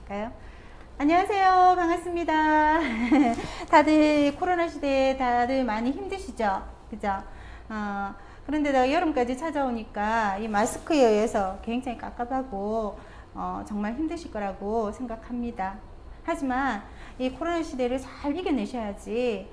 할까요? 안녕하세요. 반갑습니다. 다들 코로나 시대에 다들 많이 힘드시죠? 그죠? 어, 그런데다가 여름까지 찾아오니까 이 마스크에 의해서 굉장히 깝깝하고 정말 힘드실 거라고 생각합니다. 하지만 이 코로나 시대를 잘 이겨내셔야지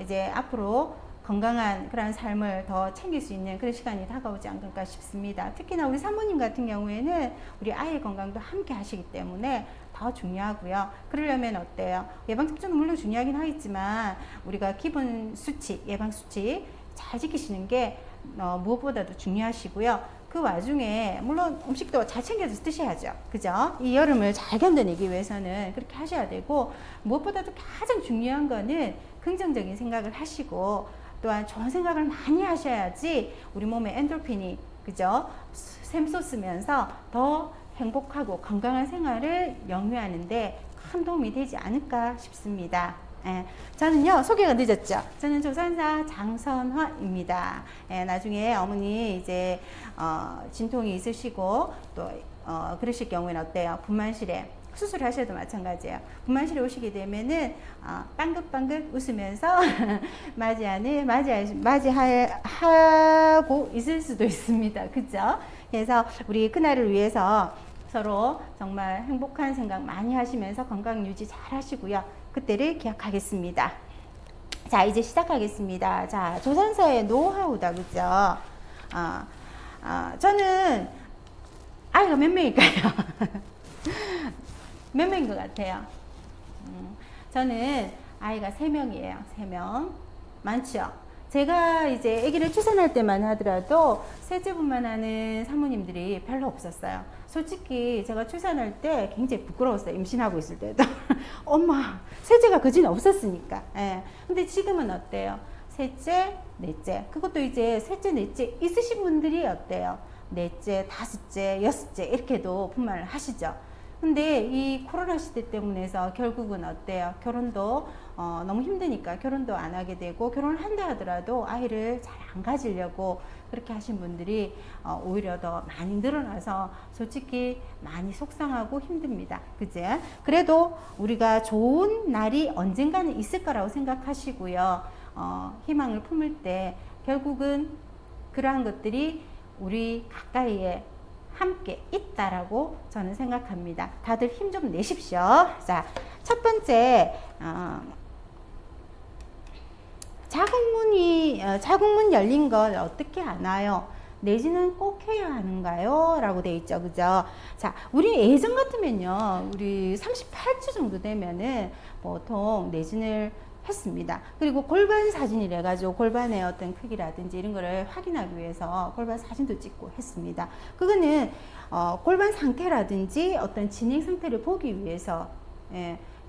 이제 앞으로 건강한 그런 삶을 더 챙길 수 있는 그런 시간이 다가오지 않을까 싶습니다. 특히나 우리 사모님 같은 경우에는 우리 아이의 건강도 함께 하시기 때문에 더 중요하고요. 그러려면 어때요? 예방접종은 물론 중요하긴 하겠지만 우리가 기본 수칙, 예방 수칙 잘 지키시는 게 무엇보다도 중요하시고요. 그 와중에 물론 음식도 잘 챙겨서 드셔야죠. 그죠? 이 여름을 잘 견뎌내기 위해서는 그렇게 하셔야 되고, 무엇보다도 가장 중요한 거는 긍정적인 생각을 하시고 또한 좋은 생각을 많이 하셔야지 우리 몸에 엔돌핀이 그죠? 샘솟으면서 더 행복하고 건강한 생활을 영위하는데 큰 도움이 되지 않을까 싶습니다. 예, 저는요 소개가 늦었죠. 저는 조산사 장선화입니다. 예, 나중에 어머니 이제 진통이 있으시고 또 그러실 경우에는 어때요? 분만실에 수술하셔도 마찬가지예요. 분만실에 오시게 되면은 빵긋빵긋 웃으면서 맞이하고 있을 수도 있습니다. 그죠? 그래서 우리 그날을 위해서 서로 정말 행복한 생각 많이 하시면서 건강 유지 잘 하시고요. 그때를 기약하겠습니다. 자, 이제 시작하겠습니다. 자, 조산사의 노하우다, 그죠? 저는 아이가 몇 명일까요? 몇 명인 것 같아요? 저는 아이가 3명이에요. 3명. 많죠? 제가 이제 아기를 출산할 때만 하더라도 셋째분만 하는 사모님들이 별로 없었어요. 솔직히 제가 출산할 때 굉장히 부끄러웠어요. 임신하고 있을 때도. 엄마, 셋째가 그지는 없었으니까. 예. 근데 지금은 어때요? 셋째, 넷째. 그것도 이제 셋째, 넷째 있으신 분들이 어때요? 넷째, 다섯째, 여섯째 이렇게도 분만을 하시죠. 근데 이 코로나 시대 때문에서 결국은 어때요? 결혼도 너무 힘드니까 결혼도 안 하게 되고, 결혼을 한다 하더라도 아이를 잘 안 가지려고 그렇게 하신 분들이 오히려 더 많이 늘어나서 솔직히 많이 속상하고 힘듭니다. 그제? 그래도 우리가 좋은 날이 언젠가는 있을 거라고 생각하시고요. 희망을 품을 때 결국은 그러한 것들이 우리 가까이에 함께 있다라고 저는 생각합니다. 다들 힘 좀 내십시오. 자, 첫 번째 자궁문 열린 걸 어떻게 아나요? 내지는 꼭 해야 하는가요? 라고 돼 있죠. 그죠? 자, 우리 예전 같으면요, 우리 38주 정도 되면은 보통 내진을 했습니다. 그리고 골반 사진이래 가지고 골반의 어떤 크기라든지 이런 거를 확인하기 위해서 골반 사진도 찍고 했습니다. 그거는 골반 상태라든지 어떤 진행 상태를 보기 위해서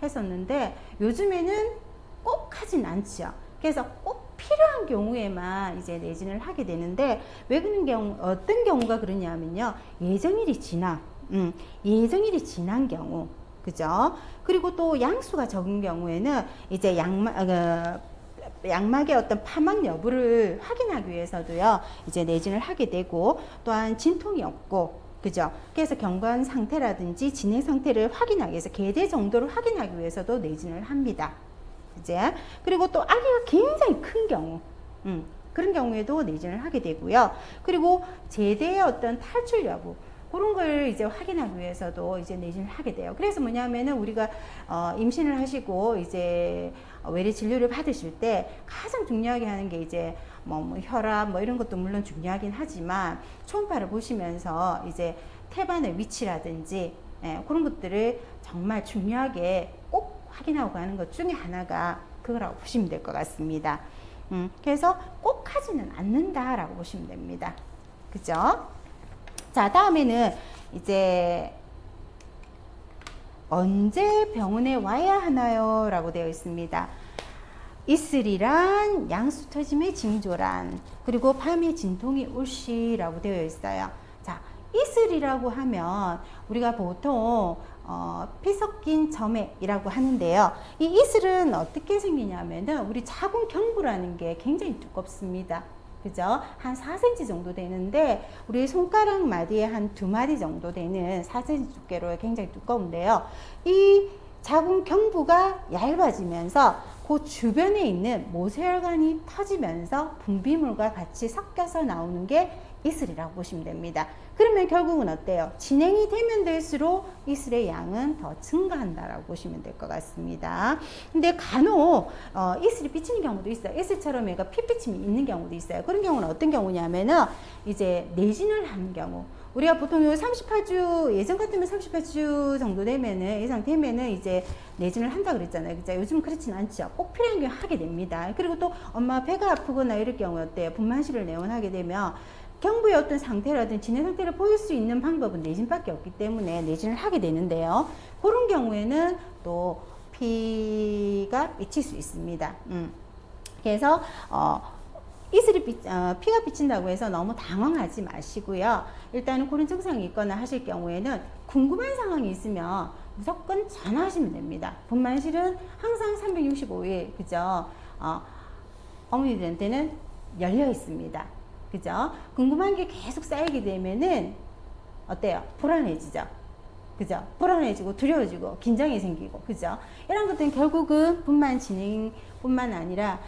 했었는데, 요즘에는 꼭 하진 않죠. 그래서 꼭 필요한 경우에만 이제 내진을 하게 되는데, 왜 그런 경우, 어떤 경우가 그러냐면요, 예정일이 지난 경우, 그죠? 그리고 또 양수가 적은 경우에는 이제 양막의 어떤 파막 여부를 확인하기 위해서도요, 이제 내진을 하게 되고, 또한 진통이 없고, 그죠? 그래서 경관 상태라든지 진행 상태를 확인하기 위해서, 계대 정도를 확인하기 위해서도 내진을 합니다. 그제? 그리고 또 아기가 굉장히 큰 경우, 그런 경우에도 내진을 하게 되고요. 그리고 제대의 어떤 탈출 여부, 그런 걸 이제 확인하기 위해서도 이제 내진을 하게 돼요. 그래서 뭐냐면은 우리가 임신을 하시고 이제 외래 진료를 받으실 때 가장 중요하게 하는 게 이제 뭐 혈압 뭐 이런 것도 물론 중요하긴 하지만, 초음파를 보시면서 이제 태반의 위치라든지 그런 것들을 정말 중요하게 꼭 확인하고 가는 것 중에 하나가 그거라고 보시면 될 것 같습니다. 그래서 꼭 하지는 않는다라고 보시면 됩니다. 그죠? 자, 다음에는 이제 언제 병원에 와야 하나요? 라고 되어 있습니다. 이슬이란 양수 터짐의 징조란, 그리고 밤에 진통이 올시라고 되어 있어요. 자, 이슬이라고 하면 우리가 보통 피 섞인 점액이라고 하는데요. 이 이슬은 어떻게 생기냐면은 우리 자궁 경부라는 게 굉장히 두껍습니다. 그죠? 한 4cm 정도 되는데 우리 손가락 마디에 한 2마디 정도 되는 4cm 두께로 굉장히 두꺼운데요. 이 자궁 경부가 얇아지면서 그 주변에 있는 모세혈관이 터지면서 분비물과 같이 섞여서 나오는 게 이슬이라고 보시면 됩니다. 그러면 결국은 어때요? 진행이 되면 될수록 이슬의 양은 더 증가한다라고 보시면 될 것 같습니다. 근데 간혹 이슬이 삐치는 경우도 있어요. 이슬처럼 얘가 피비침이 있는 경우도 있어요. 그런 경우는 어떤 경우냐면은 이제 내진을 하는 경우. 우리가 보통 요 38주, 예전 같으면 38주 정도 되면은, 이상 되면은 이제 내진을 한다 그랬잖아요. 그죠? 요즘은 그렇진 않죠. 꼭 필요한 경우 하게 됩니다. 그리고 또 엄마 배가 아프거나 이럴 경우 어때요? 분만실을 내원하게 되면 경부의 어떤 상태라든지 진행 상태를 보일 수 있는 방법은 내진밖에 없기 때문에 내진을 하게 되는데요. 그런 경우에는 또 피가 맺힐 수 있습니다. 그래서 이슬이 피가 비친다고 해서 너무 당황하지 마시고요. 일단은 그런 증상이 있거나 하실 경우에는 궁금한 상황이 있으면 무조건 전화하시면 됩니다. 분만실은 항상 365일 그죠? 어머니들한테는 열려 있습니다. 그죠? 궁금한 게 계속 쌓이게 되면은 어때요? 불안해지죠? 그죠? 불안해지고 두려워지고 긴장이 생기고 그죠? 이런 것들은 결국은 분만 진행뿐만 아니라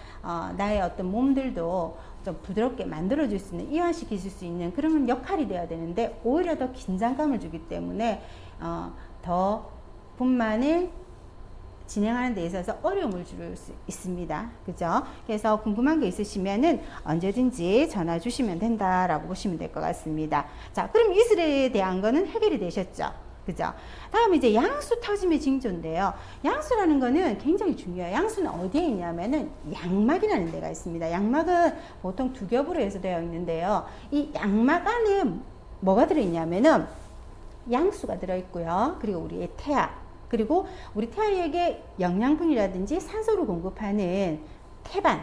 나의 어떤 몸들도 좀 부드럽게 만들어줄 수 있는, 이완시킬 수 있는 그런 역할이 돼야 되는데 오히려 더 긴장감을 주기 때문에 더 분만을 진행하는 데 있어서 어려움을 줄 수 있습니다. 그죠? 그래서 궁금한 게 있으시면은 언제든지 전화 주시면 된다라고 보시면 될 것 같습니다. 자, 그럼 이슬에 대한 거는 해결이 되셨죠? 그죠? 다음 이제 양수 터짐의 징조인데요. 양수라는 거는 굉장히 중요해요. 양수는 어디에 있냐면은 양막이라는 데가 있습니다. 양막은 보통 두 겹으로 해서 되어 있는데요. 이 양막 안에 뭐가 들어있냐면은 양수가 들어있고요. 그리고 우리의 태아, 그리고 우리 태아에게 영양분이라든지 산소를 공급하는 태반,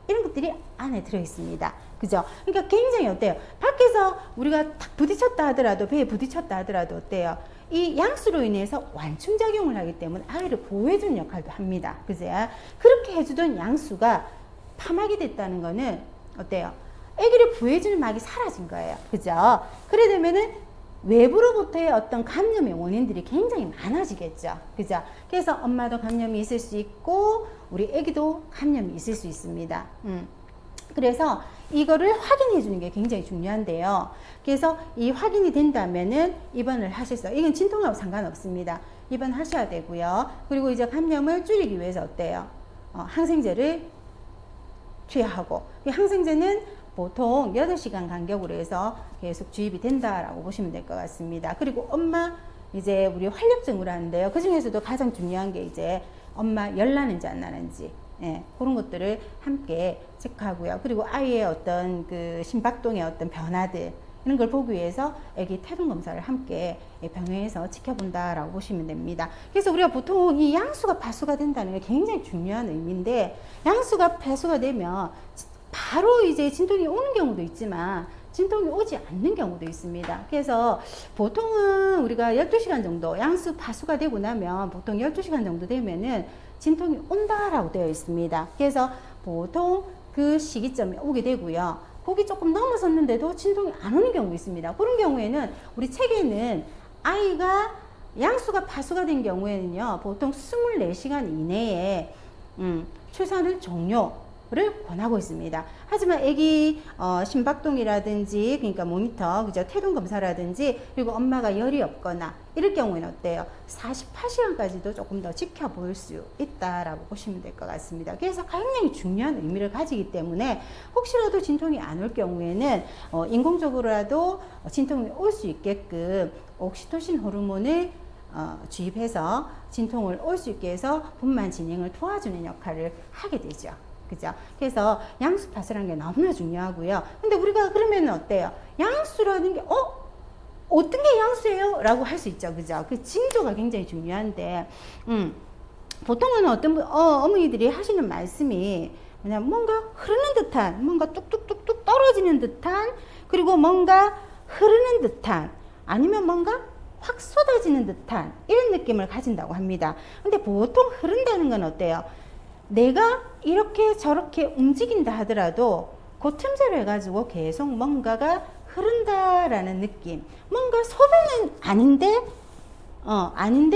이런 것들이 안에 들어있습니다. 그죠? 그러니까 굉장히 어때요? 밖에서 우리가 탁 부딪혔다 하더라도, 배에 부딪혔다 하더라도 어때요? 이 양수로 인해서 완충작용을 하기 때문에 아이를 보호해주는 역할도 합니다. 그죠? 그렇게 해주던 양수가 파막이 됐다는 거는 어때요? 아기를 보호해주는 막이 사라진 거예요. 그죠? 그래 되면은 외부로부터의 어떤 감염의 원인들이 굉장히 많아지겠죠. 그죠? 그래서 엄마도 감염이 있을 수 있고, 우리 아기도 감염이 있을 수 있습니다. 그래서 이거를 확인해 주는 게 굉장히 중요한데요. 그래서 이 확인이 된다면은 입원을 하실 수, 이건 진통하고 상관없습니다. 입원하셔야 되고요. 그리고 이제 감염을 줄이기 위해서 어때요? 항생제를 투여하고, 이 항생제는 보통 8시간 간격으로 해서 계속 주입이 된다라고 보시면 될 것 같습니다. 그리고 엄마 이제 우리 활력증으로 하는데요. 그 중에서도 가장 중요한 게 이제 엄마 열 나는지 안 나는지, 예, 그런 것들을 함께 체크하고요. 그리고 아이의 어떤 그 심박동의 어떤 변화들, 이런 걸 보기 위해서 아기 태동 검사를 함께 병원에서 지켜본다라고 보시면 됩니다. 그래서 우리가 보통 이 양수가 파수가 된다는 게 굉장히 중요한 의미인데, 양수가 파수가 되면 바로 이제 진통이 오는 경우도 있지만 진통이 오지 않는 경우도 있습니다. 그래서 보통은 우리가 12시간 정도 양수 파수가 되고 나면 보통 12시간 정도 되면은 진통이 온다라고 되어 있습니다. 그래서 보통 그 시기점에 오게 되고요. 거기 조금 넘어섰는데도 진통이 안 오는 경우 있습니다. 그런 경우에는 우리 책에는 아이가 양수가 파수가 된 경우에는요, 보통 24시간 이내에 출산을 종료를 권하고 있습니다. 하지만 아기 심박동이라든지, 그러니까 모니터, 그죠, 태동 검사라든지, 그리고 엄마가 열이 없거나 이럴 경우에는 어때요? 48시간까지도 조금 더 지켜볼 수 있다라고 보시면 될 것 같습니다. 그래서 굉장히 중요한 의미를 가지기 때문에 혹시라도 진통이 안 올 경우에는 인공적으로라도 진통이 올 수 있게끔 옥시토신 호르몬을 주입해서 진통을 올 수 있게 해서 분만 진행을 도와주는 역할을 하게 되죠. 그죠? 그래서 양수 파수라는 게 너무나 중요하고요. 근데 우리가 그러면 어때요? 양수라는 게 어떤 게 양수예요? 라고 할 수 있죠. 그죠? 그 징조가 굉장히 중요한데, 보통은 어머니들이 하시는 말씀이 그냥 뭔가 흐르는 듯한, 뭔가 뚝뚝뚝뚝 떨어지는 듯한, 그리고 뭔가 흐르는 듯한, 아니면 뭔가 확 쏟아지는 듯한 이런 느낌을 가진다고 합니다. 근데 보통 흐른다는 건 어때요? 내가 이렇게 저렇게 움직인다 하더라도 그 틈새로 해가지고 계속 뭔가가 흐른다라는 느낌. 뭔가 소변은 아닌데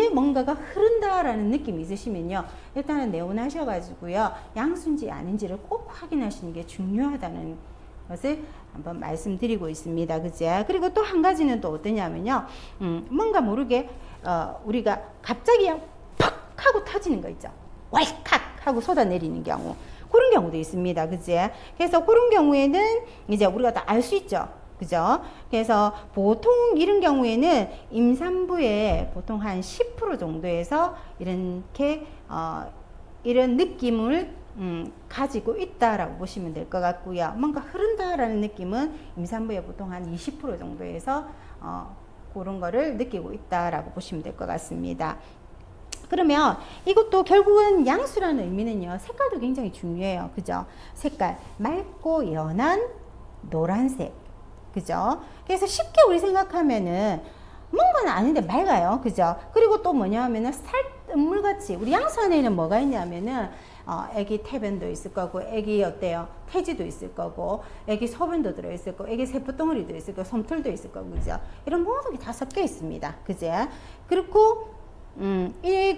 뭔가가 흐른다라는 느낌이 있으시면요. 일단은 내원하셔가지고요. 양수인지 아닌지를 꼭 확인하시는 게 중요하다는 것을 한번 말씀드리고 있습니다. 그죠? 그리고 또 한 가지는 또 어떠냐면요. 뭔가 모르게, 우리가 갑자기 팍 하고 터지는 거 있죠. 왈칵 하고 쏟아내리는 경우. 그런 경우도 있습니다. 그죠? 그래서 그런 경우에는 이제 우리가 다 알 수 있죠. 그죠? 그래서 보통 이런 경우에는 임산부의 보통 한 10% 정도에서 이렇게 이런 느낌을 가지고 있다라고 보시면 될 것 같고요. 뭔가 흐른다라는 느낌은 임산부의 보통 한 20% 정도에서 그런 거를 느끼고 있다라고 보시면 될 것 같습니다. 그러면 이것도 결국은 양수라는 의미는요. 색깔도 굉장히 중요해요. 그죠? 색깔 맑고 연한 노란색. 그죠? 그래서 쉽게 우리 생각하면은 뭔가는 아닌데 맑아요. 그죠? 그리고 또 뭐냐 하면은 살물같이 우리 양수 안에는 뭐가 있냐면은 애기 태변도 있을 거고, 애기 어때요? 태지도 있을 거고, 애기 소변도 들어있을 거고, 애기 세포덩어리도 있을 거고, 솜털도 있을 거고, 그죠? 이런 모든 게 다 섞여 있습니다. 그죠? 그리고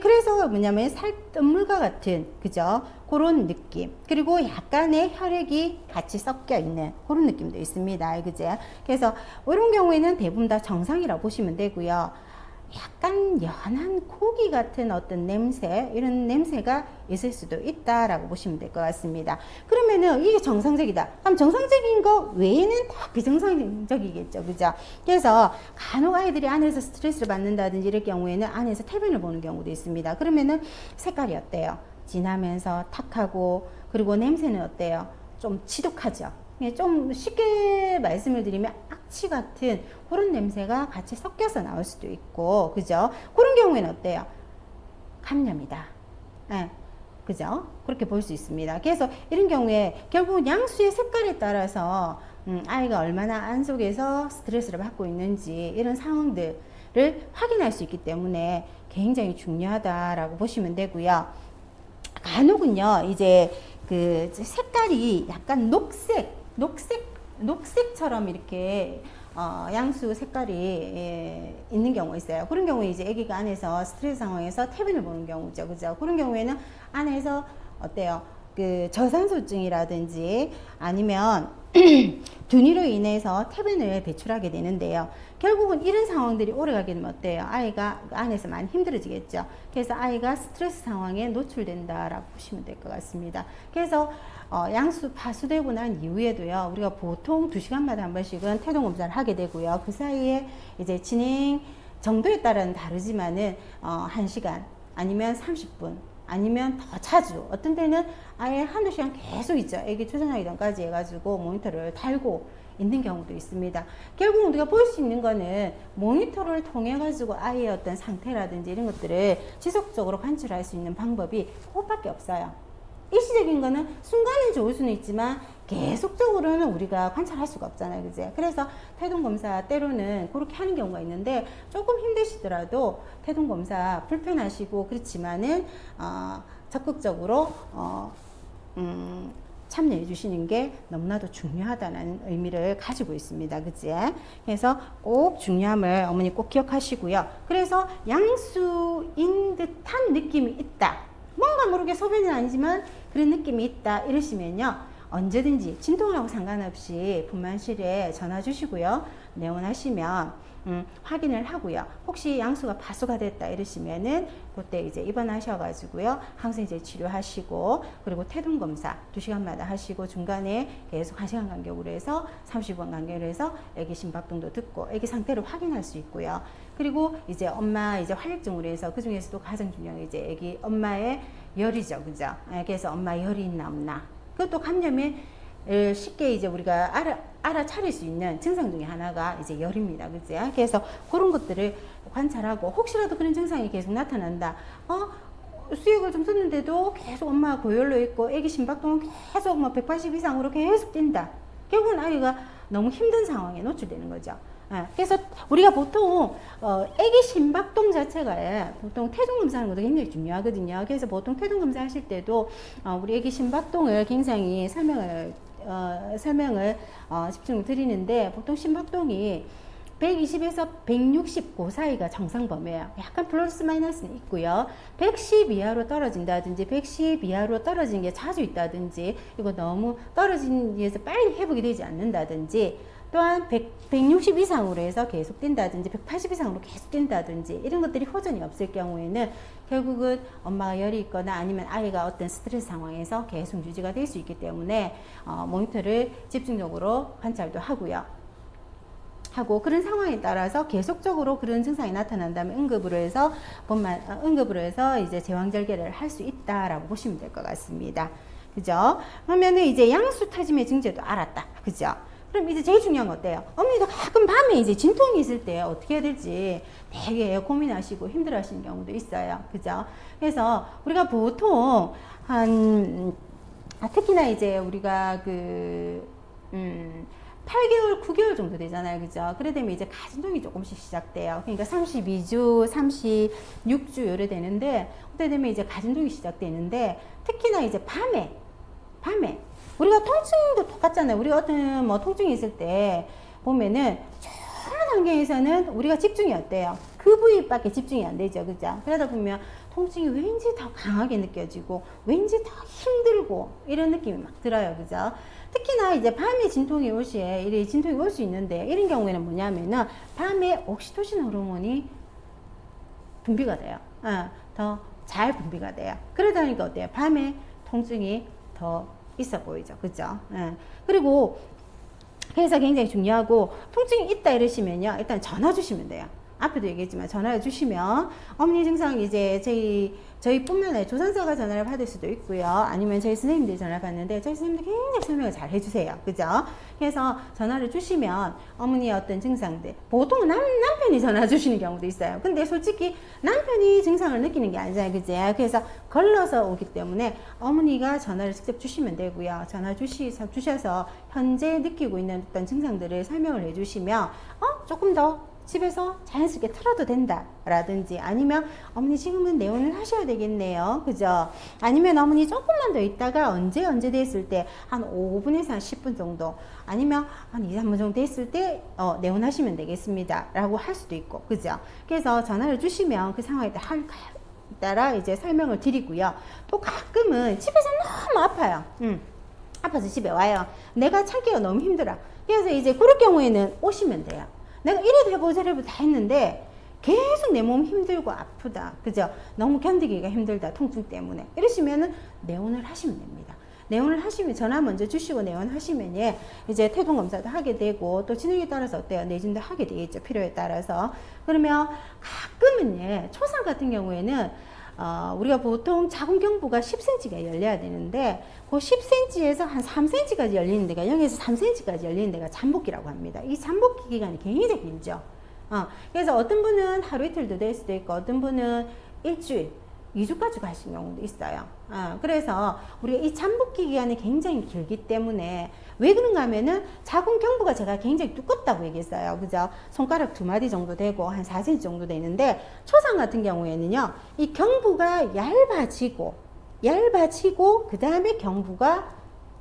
그래서 뭐냐면 살뜰물과 같은, 그죠? 그런 느낌. 그리고 약간의 혈액이 같이 섞여 있는 그런 느낌도 있습니다. 그죠? 그래서 이런 경우에는 대부분 다 정상이라고 보시면 되고요. 약간 연한 고기 같은 어떤 냄새, 이런 냄새가 있을 수도 있다라고 보시면 될 것 같습니다. 그러면은 이게 정상적이다. 그럼 정상적인 거 외에는 다 비정상적이겠죠. 그죠? 그래서 간혹 아이들이 안에서 스트레스를 받는다든지 이럴 경우에는 안에서 태변을 보는 경우도 있습니다. 그러면은 색깔이 어때요? 진하면서 탁하고, 그리고 냄새는 어때요? 좀 지독하죠. 좀 쉽게 말씀을 드리면 악취 같은 그런 냄새가 같이 섞여서 나올 수도 있고, 그죠? 그런 경우에는 어때요? 감염이다. 네, 그죠? 그렇게 볼 수 있습니다. 그래서 이런 경우에 결국 양수의 색깔에 따라서 아이가 얼마나 안 속에서 스트레스를 받고 있는지 이런 상황들을 확인할 수 있기 때문에 굉장히 중요하다라고 보시면 되고요. 간혹은요, 이제 그 색깔이 약간 녹색처럼 이렇게 양수 색깔이 있는 경우가 있어요. 그런 경우에 이제 아기가 안에서 스트레스 상황에서 태변을 보는 경우죠. 그죠? 그런 경우에는 안에서 어때요? 그 저산소증이라든지 아니면 둔의로 인해서 태변을 배출하게 되는데요. 결국은 이런 상황들이 오래가게 되면 어때요? 아이가 안에서 많이 힘들어지겠죠. 그래서 아이가 스트레스 상황에 노출된다라고 보시면 될 것 같습니다. 그래서 양수 파수되고 난 이후에도요, 우리가 보통 2시간마다 한 번씩은 태동 검사를 하게 되고요. 그 사이에 이제 진행 정도에 따라는 다르지만은 1시간 아니면 30분 아니면 더 자주, 어떤 때는 아예 한두 시간 계속 있죠. 애기 초전하기 전까지 해가지고 모니터를 달고 있는 경우도 있습니다. 결국 우리가 볼 수 있는 거는 모니터를 통해 가지고 아이의 어떤 상태라든지 이런 것들을 지속적으로 관찰할 수 있는 방법이 그것밖에 없어요. 일시적인 거는 순간은 좋을 수는 있지만 계속적으로는 우리가 관찰할 수가 없잖아요. 그제? 그래서 태동검사 때로는 그렇게 하는 경우가 있는데, 조금 힘드시더라도 태동검사 불편하시고 그렇지만은 적극적으로 참여해 주시는 게 너무나도 중요하다는 의미를 가지고 있습니다. 그치? 그래서 꼭 중요함을 어머니 꼭 기억하시고요. 그래서 양수인 듯한 느낌이 있다. 뭔가 모르게 소변은 아니지만 그런 느낌이 있다. 이러시면요, 언제든지 진통하고 상관없이 분만실에 전화 주시고요. 내원하시면 확인을 하고요. 혹시 양수가 파수가 됐다 이러시면은 그때 이제 입원하셔가지고요, 항생제 치료하시고, 그리고 태동 검사 2시간마다 하시고, 중간에 계속 1시간 간격으로 해서 30분 간격으로 해서 애기 심박동도 듣고 애기 상태를 확인할 수 있고요. 그리고 이제 엄마 이제 활력증으로 해서 그 중에서도 가장 중요한 게 이제 애기 엄마의 열이죠, 그죠? 그래서 엄마 열이 있나 없나. 그것도 감염에 쉽게 이제 우리가 알아차릴 수 있는 증상 중에 하나가 이제 열입니다. 그죠? 그래서 그런 것들을 관찰하고, 혹시라도 그런 증상이 계속 나타난다. 수액을 좀 썼는데도 계속 엄마가 고열로 있고, 애기 심박동은 계속 뭐 180 이상으로 계속 뛴다. 결국은 아이가 너무 힘든 상황에 노출되는 거죠. 그래서 우리가 보통 애기 심박동 자체가 보통 태동 검사하는 것도 굉장히 중요하거든요. 그래서 보통 태동 검사 하실 때도 우리 애기 심박동을 굉장히 설명을 설명을 집중을 드리는데, 보통 심박동이 120에서 160 그 사이가 정상 범위예요. 약간 플러스 마이너스는 있고요. 110 이하로 떨어진다든지 110 이하로 떨어지는 게 자주 있다든지, 이거 너무 떨어진 데에서 빨리 회복이 되지 않는다든지, 또한 160 이상으로 해서 계속된다든지 180 이상으로 계속된다든지, 이런 것들이 호전이 없을 경우에는 결국은 엄마가 열이 있거나 아니면 아이가 어떤 스트레스 상황에서 계속 유지가 될 수 있기 때문에 모니터를 집중적으로 관찰도 하고요. 그런 상황에 따라서 계속적으로 그런 증상이 나타난다면 응급으로 해서 이제 제왕절개를 할 수 있다라고 보시면 될 것 같습니다. 그죠? 그러면은 이제 양수 타짐의 증제도 알았다. 그죠? 그럼 이제 제일 중요한 거 어때요? 어머니도 가끔 밤에 이제 진통이 있을 때 어떻게 해야 될지 되게 고민하시고 힘들어 하시는 경우도 있어요. 그죠? 그래서 우리가 보통 특히나 이제 우리가 8개월, 9개월 정도 되잖아요. 그죠? 그래 되면 이제 가진통이 조금씩 시작돼요. 그러니까 32주, 36주 요래 되는데, 그때 되면 이제 가진통이 시작되는데, 특히나 이제 밤에, 우리가 통증도 똑같잖아요. 우리가 어떤 통증이 있을 때 보면은, 조용한 환경에서는 우리가 집중이 어때요? 그 부위밖에 집중이 안 되죠. 그죠? 그러다 보면 통증이 왠지 더 강하게 느껴지고, 왠지 더 힘들고, 이런 느낌이 막 들어요. 그죠? 특히나 이제 밤에 진통이 올 수 있는데, 이런 경우에는 뭐냐면은 밤에 옥시토신 호르몬이 분비가 돼요. 더 잘 분비가 돼요. 그러다 보니까 어때요? 밤에 통증이 더 있어 보이죠. 그죠? 그리고 그래서 굉장히 중요하고, 통증이 있다 이러시면요, 일단 전화 주시면 돼요. 앞에도 얘기했지만 전화를 주시면 어머니 증상 이제 저희뿐만 아니라 조산사가 전화를 받을 수도 있고요. 아니면 저희 선생님들이 전화를 받는데, 저희 선생님들 굉장히 설명을 잘 해주세요. 그죠? 그래서 전화를 주시면 어머니의 어떤 증상들, 보통은 남편이 전화 주시는 경우도 있어요. 근데 솔직히 남편이 증상을 느끼는 게 아니잖아요. 그죠? 그래서 걸러서 오기 때문에 어머니가 전화를 직접 주시면 되고요. 전화 주셔서 현재 느끼고 있는 어떤 증상들을 설명을 해주시면 조금 더 집에서 자연스럽게 틀어도 된다 라든지, 아니면 어머니 지금은 내원을 하셔야 되겠네요. 그죠? 아니면 어머니 조금만 더 있다가 언제 됐을 때 한 5분에서 한 10분 정도, 아니면 한 2, 3분 정도 됐을 때 내원하시면 되겠습니다 라고 할 수도 있고. 그죠? 그래서 전화를 주시면 그 상황에 따라 이제 설명을 드리고요. 또 가끔은 집에서 너무 아파요. 아파서 집에 와요. 내가 참기가 너무 힘들어. 그래서 이제 그럴 경우에는 오시면 돼요. 내가 이래도 해보고 저래도 다 했는데 계속 내 몸 힘들고 아프다. 그죠? 너무 견디기가 힘들다. 통증 때문에. 이러시면은 내원을 하시면 됩니다. 내원을 하시면, 전화 먼저 주시고 내원하시면 이제 태동 검사도 하게 되고, 또 진행에 따라서 어때요? 내진도 하게 되겠죠. 필요에 따라서. 그러면 가끔은 초상 같은 경우에는 우리가 보통 자궁경부가 10cm가 열려야 되는데, 그 10cm에서 한 3cm까지 열리는 데가, 0에서 3cm까지 열리는 데가 잠복기라고 합니다. 이 잠복기 기간이 굉장히 길죠. 그래서 어떤 분은 하루 이틀도 될 수도 있고, 어떤 분은 일주일, 2주까지 가신 경우도 있어요. 그래서 우리가 이 잠복기 기간이 굉장히 길기 때문에, 왜 그런가 하면은 자궁경부가 제가 굉장히 두껍다고 얘기했어요. 그죠? 손가락 2마디 정도 되고 한 4cm 정도 되는데, 초상 같은 경우에는요, 이 경부가 얇아지고 그 다음에 경부가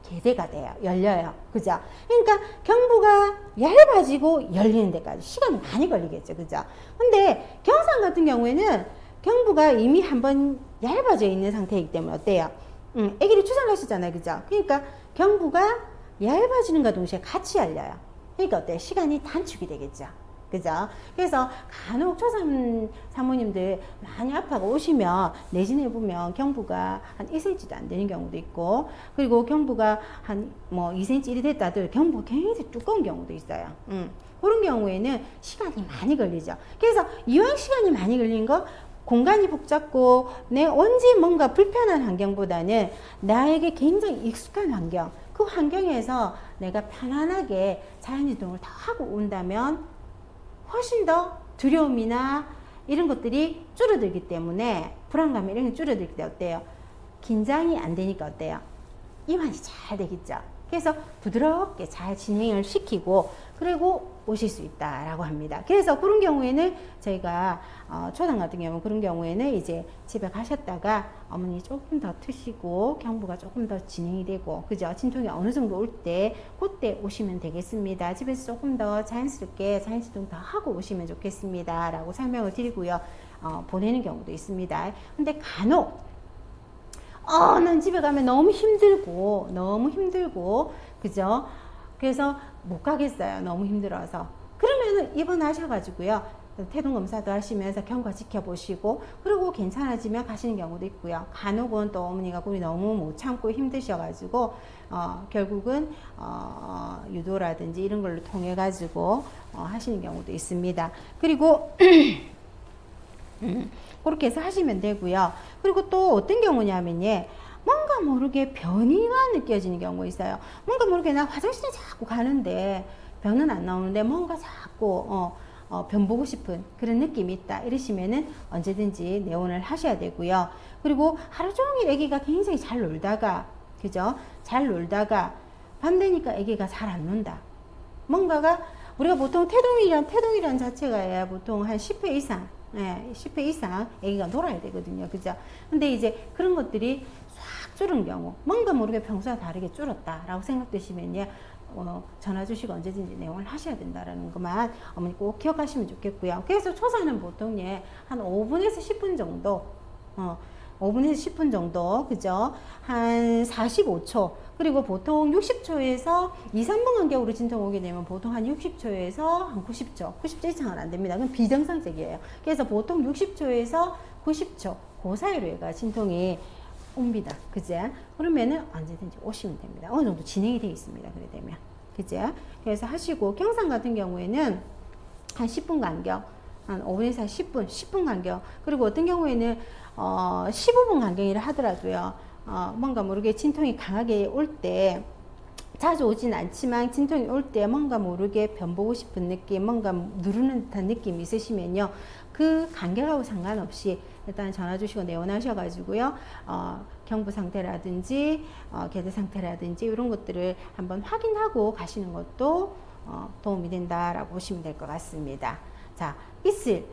개대가 돼요. 열려요. 그죠? 그러니까 경부가 얇아지고 열리는 데까지 시간이 많이 걸리겠죠. 그죠? 근데 경상 같은 경우에는 경부가 이미 한번 얇아져 있는 상태이기 때문에 어때요? 아기를 출산하시잖아요. 그죠? 그러니까 경부가 얇아지는과 동시에 같이 열려요. 그러니까 어때요? 시간이 단축이 되겠죠. 그죠? 그래서 간혹 초산 사모님들 많이 아파가 오시면 내진해 보면 경부가 한 1cm도 안 되는 경우도 있고, 그리고 경부가 한 2cm 이리 됐다들 경부가 굉장히 두꺼운 경우도 있어요. 그런 경우에는 시간이 많이 걸리죠. 그래서 이왕 시간이 많이 걸린 거, 공간이 복잡고 내 언제 뭔가 불편한 환경보다는 나에게 굉장히 익숙한 환경, 그 환경에서 내가 편안하게 자연이동을 다 하고 온다면 훨씬 더 두려움이나 이런 것들이 줄어들기 때문에, 불안감 이런 게 줄어들기 때문에 어때요? 긴장이 안 되니까 어때요? 이완이 잘 되겠죠. 그래서 부드럽게 잘 진행을 시키고 그리고 오실 수 있다라고 합니다. 그래서 그런 경우에는 저희가 초당 같은 경우 그런 경우에는 이제 집에 가셨다가 어머니 조금 더 트시고 경부가 조금 더 진행이 되고 그죠? 진통이 어느 정도 올 때 그때 오시면 되겠습니다. 집에서 조금 더 자연스럽게 자연진통 더 하고 오시면 좋겠습니다. 라고 설명을 드리고요. 보내는 경우도 있습니다. 근데 간혹 난 집에 가면 너무 힘들고 그죠? 그래서 못 가겠어요. 너무 힘들어서. 그러면은 입원하셔가지고요. 태동 검사도 하시면서 경과 지켜보시고 그리고 괜찮아지면 가시는 경우도 있고요. 간혹은 또 어머니가 꿀이 너무 못 참고 힘드셔가지고 결국은 유도라든지 이런 걸로 통해 가지고 하시는 경우도 있습니다. 그리고 그렇게 해서 하시면 되고요. 그리고 또 어떤 경우냐면요. 뭔가 모르게 변이가 느껴지는 경우가 있어요. 뭔가 모르게 나 화장실에 자꾸 가는데 변은 안 나오는데 뭔가 자꾸 변 보고 싶은 그런 느낌이 있다. 이러시면은 언제든지 내원을 하셔야 되고요. 그리고 하루 종일 아기가 굉장히 잘 놀다가 그죠? 잘 놀다가 밤 되니까 아기가 잘 안 논다. 뭔가가 우리가 보통 태동이란 자체가 보통 한 10회 이상 10회 이상 아기가 놀아야 되거든요. 그죠? 근데 이제 그런 것들이 싹 줄은 경우, 뭔가 모르게 평소와 다르게 줄었다라고 생각되시면요. 전화 주시고 언제든지 내용을 하셔야 된다라는 것만 어머니 꼭 기억하시면 좋겠고요. 그래서 초사는 보통 한 5분에서 10분 정도, 5분에서 10분 정도, 그죠? 한 45초. 그리고 보통 60초에서 2, 3분 간격으로 진통 오게 되면 보통 한 60초에서 한 90초. 90초 이상은 안 됩니다. 그건 비정상적이에요. 그래서 보통 60초에서 90초. 그 사이로 얘가 진통이 옵니다. 그제? 그러면은 언제든지 오시면 됩니다. 어느 정도 진행이 되어 있습니다. 그래 되면. 그제? 그래서 하시고, 경상 같은 경우에는 한 10분 간격, 한 5분에서 10분 간격. 그리고 어떤 경우에는 15분 간격이라 하더라도요. 뭔가 모르게 진통이 강하게 올 때, 자주 오진 않지만 진통이 올 때 뭔가 모르게 변보고 싶은 느낌, 뭔가 누르는 듯한 느낌이 있으시면요. 그 간격하고 상관없이 일단 전화 주시고 내원하셔가지고요. 경부 상태라든지 계대 상태라든지 이런 것들을 한번 확인하고 가시는 것도 도움이 된다라고 보시면 될 것 같습니다. 자, 이슬,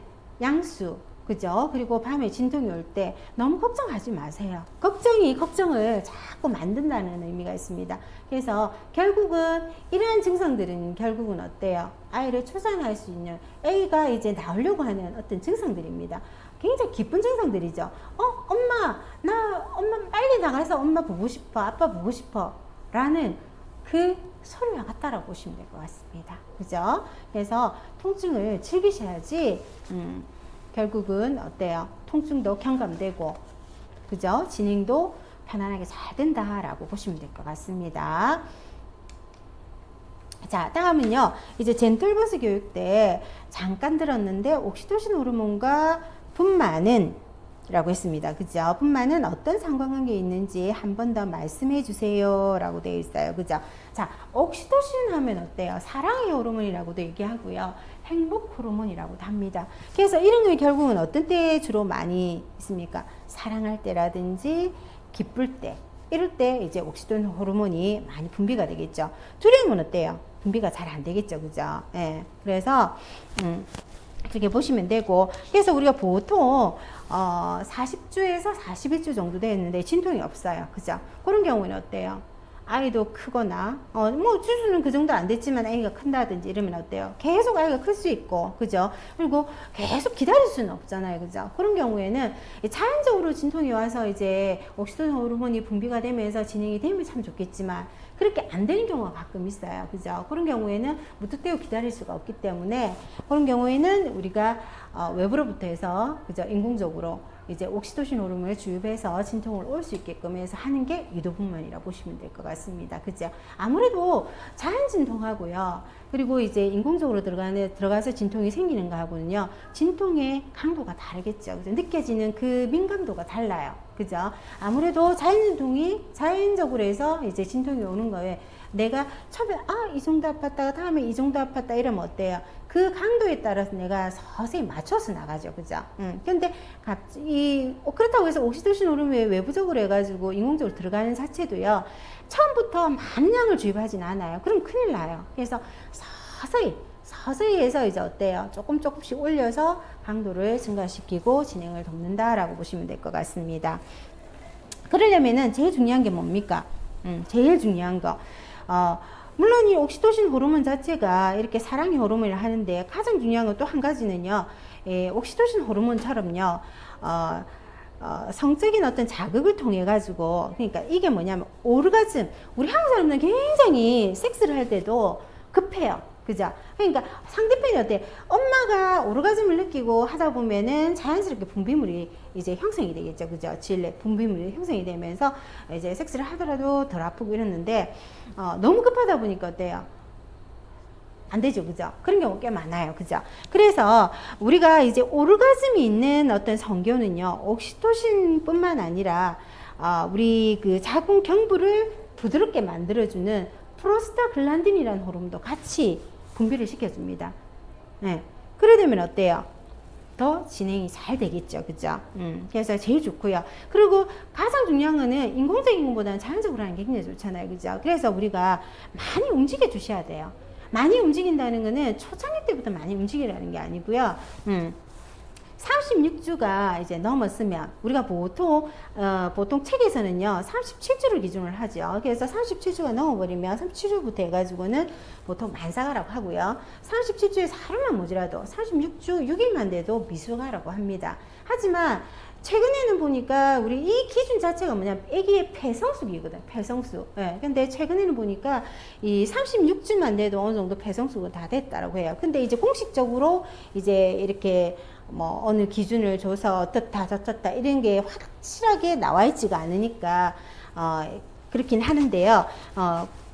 양수, 그죠? 그리고 밤에 진통이 올 때 너무 걱정하지 마세요. 걱정이 걱정을 자꾸 만든다는 의미가 있습니다. 그래서 결국은 이러한 증상들은 결국은 어때요? 아이를 출산할 수 있는 A가 이제 나오려고 하는 어떤 증상들입니다. 굉장히 기쁜 증상들이죠. 엄마 빨리 나가서 엄마 보고 싶어, 아빠 보고 싶어 라는 그 소리와 같다라고 보시면 될 것 같습니다. 그죠? 그래서 통증을 즐기셔야지 결국은 어때요? 통증도 경감되고 그죠? 진행도 편안하게 잘 된다라고 보시면 될 것 같습니다. 자, 다음은요. 이제 젠틀버스 교육 때 잠깐 들었는데 옥시토신 호르몬과 분만은 라고 했습니다. 그죠? 분만은 어떤 상관관계에 있는지 한 번 더 말씀해 주세요 라고 되어 있어요. 그죠? 자, 옥시토신 하면 어때요? 사랑의 호르몬이라고도 얘기하고요. 행복 호르몬이라고도 합니다. 그래서 이런 게 결국은 어떤 때에 주로 많이 있습니까? 사랑할 때라든지 기쁠 때 이럴 때 이제 옥시토신 호르몬이 많이 분비가 되겠죠. 두려움은 어때요? 분비가 잘 안 되겠죠. 그죠? 예. 그래서 그렇게 보시면 되고, 그래서 우리가 보통 40주에서 41주 정도 되었는데 진통이 없어요. 그죠? 그런 경우는 어때요? 아이도 크거나 뭐 주수는 그 정도 안 됐지만 아이가 큰다든지 이러면 어때요? 계속 아이가 클 수 있고, 그죠? 그리고 계속 기다릴 수는 없잖아요. 그죠? 그런 경우에는 자연적으로 진통이 와서 이제 옥시토신 호르몬이 분비가 되면서 진행이 되면 참 좋겠지만 그렇게 안 되는 경우가 가끔 있어요. 그죠? 그런 경우에는 무턱대고 기다릴 수가 없기 때문에 그런 경우에는 우리가 외부로부터 해서 그죠? 인공적으로 이제 옥시토신 호르몬을 주입해서 진통을 올 수 있게끔 해서 하는 게 유도분만이라고 보시면 될 것 같습니다. 그죠? 아무래도 자연 진통하고요. 그리고 이제 인공적으로 들어가서 진통이 생기는 거하고는요. 진통의 강도가 다르겠죠. 그죠? 느껴지는 그 민감도가 달라요. 그죠? 아무래도 자연 진통이 자연적으로 해서 이제 진통이 오는 거에 내가 처음에 이 정도 아팠다가 다음에 이 정도 아팠다 이러면 어때요? 그 강도에 따라서 내가 서서히 맞춰서 나가죠. 그죠? 근데 갑자기 그렇다고 해서 옥시토신 호르몬이 외부적으로 해가지고 인공적으로 들어가는 자체도요. 처음부터 많은 양을 주입하진 않아요. 그럼 큰일 나요. 그래서 서서히 해서 이제 어때요? 조금씩 올려서 강도를 증가시키고 진행을 돕는다라고 보시면 될 것 같습니다. 그러려면은 제일 중요한 게 뭡니까? 제일 중요한 거. 물론 이 옥시토신 호르몬 자체가 이렇게 사랑의 호르몬을 하는데 가장 중요한 건 또 한 가지는요. 옥시토신 호르몬처럼요. 성적인 어떤 자극을 통해 가지고 그러니까 이게 뭐냐면 오르가즘. 우리 한국 사람들은 굉장히 섹스를 할 때도 급해요. 그죠? 그러니까 상대편이 어때? 엄마가 오르가즘을 느끼고 하다 보면은 자연스럽게 분비물이 이제 형성이 되겠죠. 그죠? 질내 분비물이 형성이 되면서 이제 섹스를 하더라도 덜 아프고 이러는데 너무 급하다 보니까 어때요? 안 되죠. 그죠? 그런 경우 꽤 많아요. 그죠? 그래서 우리가 이제 오르가즘이 있는 어떤 성교는요, 옥시토신 뿐만 아니라, 우리 그 자궁 경부를 부드럽게 만들어주는 프로스타글란딘이라는 호르몬도 같이 분비를 시켜줍니다. 네. 그래 되면 어때요? 더 진행이 잘 되겠죠. 그죠? 그래서 제일 좋고요. 그리고 가장 중요한 거는 인공적인 것보다는 자연적으로 하는 게 굉장히 좋잖아요. 그죠? 그래서 우리가 많이 움직여 주셔야 돼요. 많이 움직인다는 거는 초창기 때부터 많이 움직이라는 게 아니고요. 36주가 이제 넘었으면 우리가 보통 책에서는요 37주를 기준을 하죠. 그래서 37주가 넘어버리면 37주부터 해가지고는 보통 만사가라고 하고요. 37주에서 하루만 모자라도 36주 6일만 돼도 미숙아라고 합니다. 하지만 최근에는 보니까 우리 이 기준 자체가 뭐냐면 아기의 폐성수기거든. 폐성수. 예. 근데 최근에는 보니까 이 36주만 돼도 어느 정도 폐성수가 다 됐다라고 해요. 근데 이제 공식적으로 이제 이렇게 뭐 어느 기준을 줘서 어떻다 저떻다 이런 게 확실하게 나와 있지가 않으니까 그렇긴 하는데요.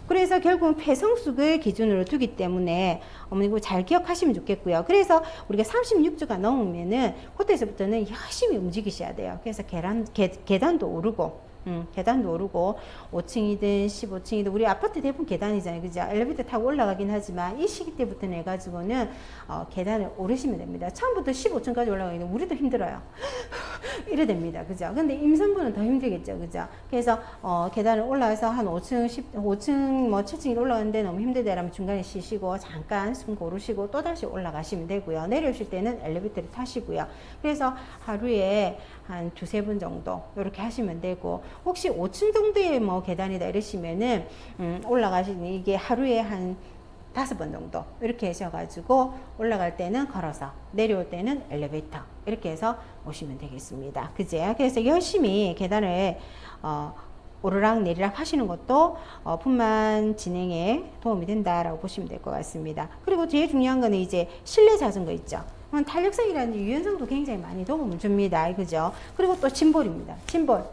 그래서 결국은 폐성숙을 기준으로 두기 때문에 어머니 이거 잘 기억하시면 좋겠고요. 그래서 우리가 36주가 넘으면은 그때서부터는 열심히 움직이셔야 돼요. 그래서 계단도 오르고 계단도 오르고 5층이든 15층이든 우리 아파트 대부분 계단이잖아요. 그죠? 엘리베이터 타고 올라가긴 하지만 이 시기 때부터 해가지고는 계단을 오르시면 됩니다. 처음부터 15층까지 올라가기는 우리도 힘들어요. 이래 됩니다. 그죠? 근데 임산부는 더 힘들겠죠. 그죠? 그래서 계단을 올라와서 한 5층 뭐 7층 올라가는데 너무 힘들다라면 중간에 쉬시고 잠깐 숨 고르시고 또다시 올라가시면 되고요. 내려오실 때는 엘리베이터를 타시고요. 그래서 하루에 한 두세 번 정도 이렇게 하시면 되고 혹시 5층 정도의 뭐 계단이다 이러시면은 올라가시는 이게 하루에 한 5번 정도 이렇게 하셔가지고 올라갈 때는 걸어서 내려올 때는 엘리베이터 이렇게 해서 오시면 되겠습니다. 그제? 그래서 열심히 계단을 오르락 내리락 하시는 것도 분만 진행에 도움이 된다라고 보시면 될 것 같습니다. 그리고 제일 중요한 거는 이제 실내 자전거 있죠. 탄력성이라는 유연성도 굉장히 많이 도움을 줍니다. 그죠? 그리고 또 짐볼입니다. 짐볼.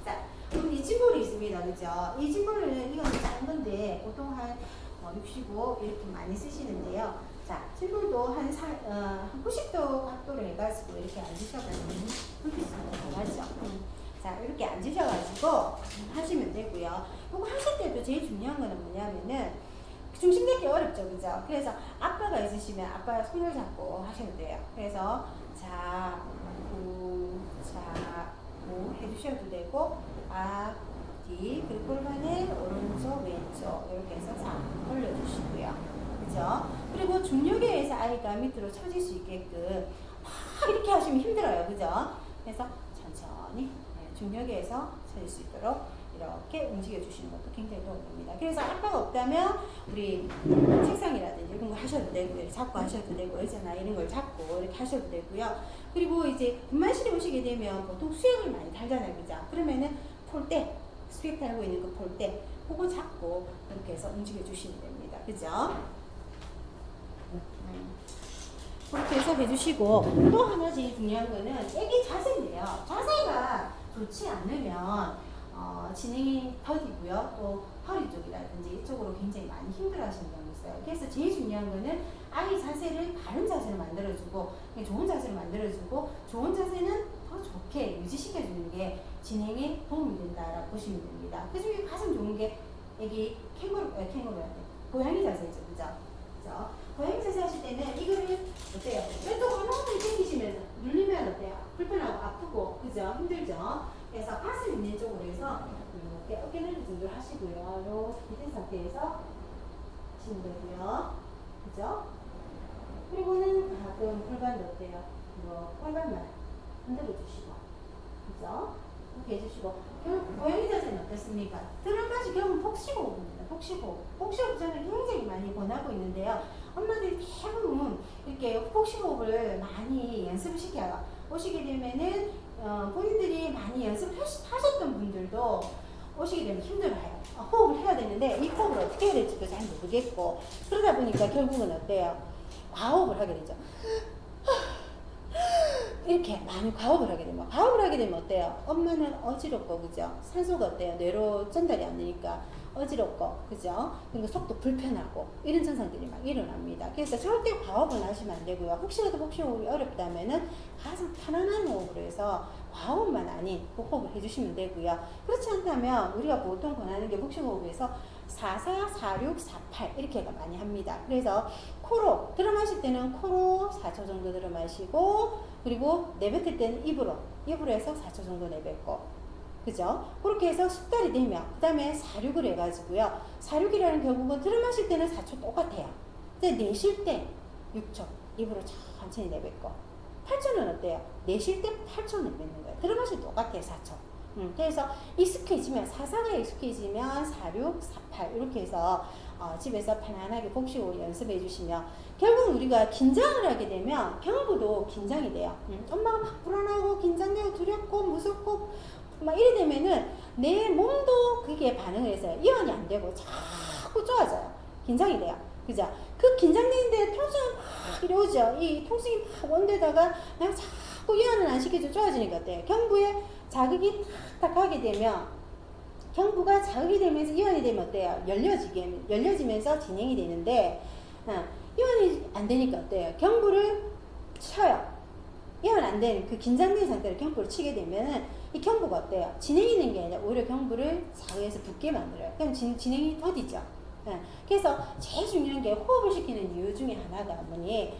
자, 그럼 이 짐볼이 있습니다. 그죠? 이 짐볼은 이건 작은 건데 보통 한 65 이렇게 많이 쓰시는데요. 자, 짐볼도 한 90도 각도로 해가지고 이렇게 앉으셔가지고 그렇게 맞죠? 자, 이렇게 앉으셔가지고 하시면 되고요. 이거 하실 때도 제일 중요한 거는 뭐냐면은 중심 잡기 어렵죠, 그죠? 그래서 아빠가 있으시면 아빠 손을 잡고 하시면 돼요. 그래서 좌우 좌우 해주셔도 되고 앞 뒤 그리고 골반을 오른쪽 왼쪽 이렇게 해서 싹 올려주시고요. 그죠? 그리고 중력에 의해서 아이가 밑으로 처질 수 있게끔 막 이렇게 하시면 힘들어요. 그죠? 그래서 천천히 중력에 의해서 처질 수 있도록 이렇게 움직여 주시는 것도 굉장히 도움이 됩니다. 그래서 아빠가 없다면 우리 책상이라든지 이런 거 하셔도 되고 잡고 하셔도 되고 의자나 이런 걸 잡고 이렇게 하셔도 되고요. 그리고 이제 분만실에 오시게 되면 보통 수액을 많이 달잖아요. 그죠? 그러면은 폴대 수액 달고 있는 그 폴대 그거 잡고 이렇게 해서 움직여 주시면 됩니다. 그죠? 그렇게 해서 해주시고 또 하나 제일 중요한 거는 애기 자세인데요. 자세가 좋지 않으면 진행이 더디고요. 또 허리 쪽이라든지 이쪽으로 굉장히 많이 힘들어 하시는 경우 있어요. 그래서 제일 중요한 거는 아이 자세를 바른 자세로 만들어주고 좋은 자세로 만들어주고 좋은 자세는 더 좋게 유지시켜주는 게 진행에 도움이 된다라고 보시면 됩니다. 그 중에 가장 좋은 게 여기 고양이 자세죠. 그죠? 고양이 자세 하실 때는 이거를 어때요? 왼쪽 하나만 당기시면서 눌리면 어때요? 불편하고 아프고 그죠? 힘들죠? 그래서 가슴 있는 쪽으로 해서 이렇게 어깨 넓이 정도를 하시고요. 이렇게 된 상태에서 하시면 되고요. 그죠? 그리고는 가끔 골반도 어때요? 골반만 흔들어 주시고 그죠? 이렇게 해주시고 고양이 자세는 어떻습니까? 들어가시 경우 복식호흡입니다. 복식호흡 저는 굉장히 많이 권하고 있는데요. 엄마들이 대부분 이렇게 복식호흡을 많이 연습을 시켜요. 오시게 되면은 본인들이 많이 연습을 하셨던 분들도 오시게 되면 힘들어요. 호흡을 해야 되는데 이 호흡을 어떻게 해야 될지도 잘 모르겠고 그러다 보니까 결국은 어때요? 과호흡을 하게 되죠. 이렇게 많이 과호흡을 하게 되면 어때요? 엄마는 어지럽고 그죠? 산소가 어때요? 뇌로 전달이 안 되니까 어지럽고 그죠? 그러니까 속도 불편하고 이런 증상들이 막 일어납니다. 그래서 절대 과호흡을 하시면 안 되고요. 혹시라도 복식호흡이 어렵다면은 가장 편안한 호흡으로 해서 과호흡만 아닌 호흡을 해주시면 되고요. 그렇지 않다면 우리가 보통 권하는 게 복식호흡에서 44, 46, 48 이렇게가 많이 합니다. 그래서 코로 들어 마실 때는 코로 4초 정도 들어 마시고 그리고 내뱉을 때는 입으로 해서 4초 정도 내뱉고 그죠? 그렇게 해서 숙달이 되면 그 다음에 4,6을 해가지고요. 4,6이라는 결국은 들어 마실 때는 4초 똑같아요. 근데 내쉴 때 6초 입으로 천천히 내뱉고 8초는 어때요? 내쉴 때 8초 내뱉는 거예요. 들어 마실 때 똑같아요. 4초. 그래서 익숙해지면 4,4가 익숙해지면 4,6, 4,8 이렇게 해서 집에서 편안하게 복식호흡 연습해 주시면 결국 우리가 긴장을 하게 되면 경부도 긴장이 돼요. 엄마가 막 불안하고 긴장되고 두렵고 무섭고 막 이래 되면은 내 몸도 그게 반응을 해서 이완이 안 되고 자꾸 좋아져요. 긴장이 돼요. 그죠? 그 긴장되는데 통증이 막 이러죠. 이 통증이 막 온데다가 그냥 자꾸 이완을 안 시켜줘 좋아지니까 어때요? 경부에 자극이 탁탁 하게 되면 경부가 자극이 되면서 이완이 되면 어때요? 열려지면서 진행이 되는데 이완이 안 되니까 어때요? 경부를 쳐요. 이완 안 되는 그 긴장된 상태로 경부를 치게 되면은 이 경부가 어때요? 진행이 되는 게 아니라 오히려 경부를 자극해서 붓게 만들어요. 그럼 진행이 더디죠. 그래서 제일 중요한 게 호흡을 시키는 이유 중에 하나가 뭐니?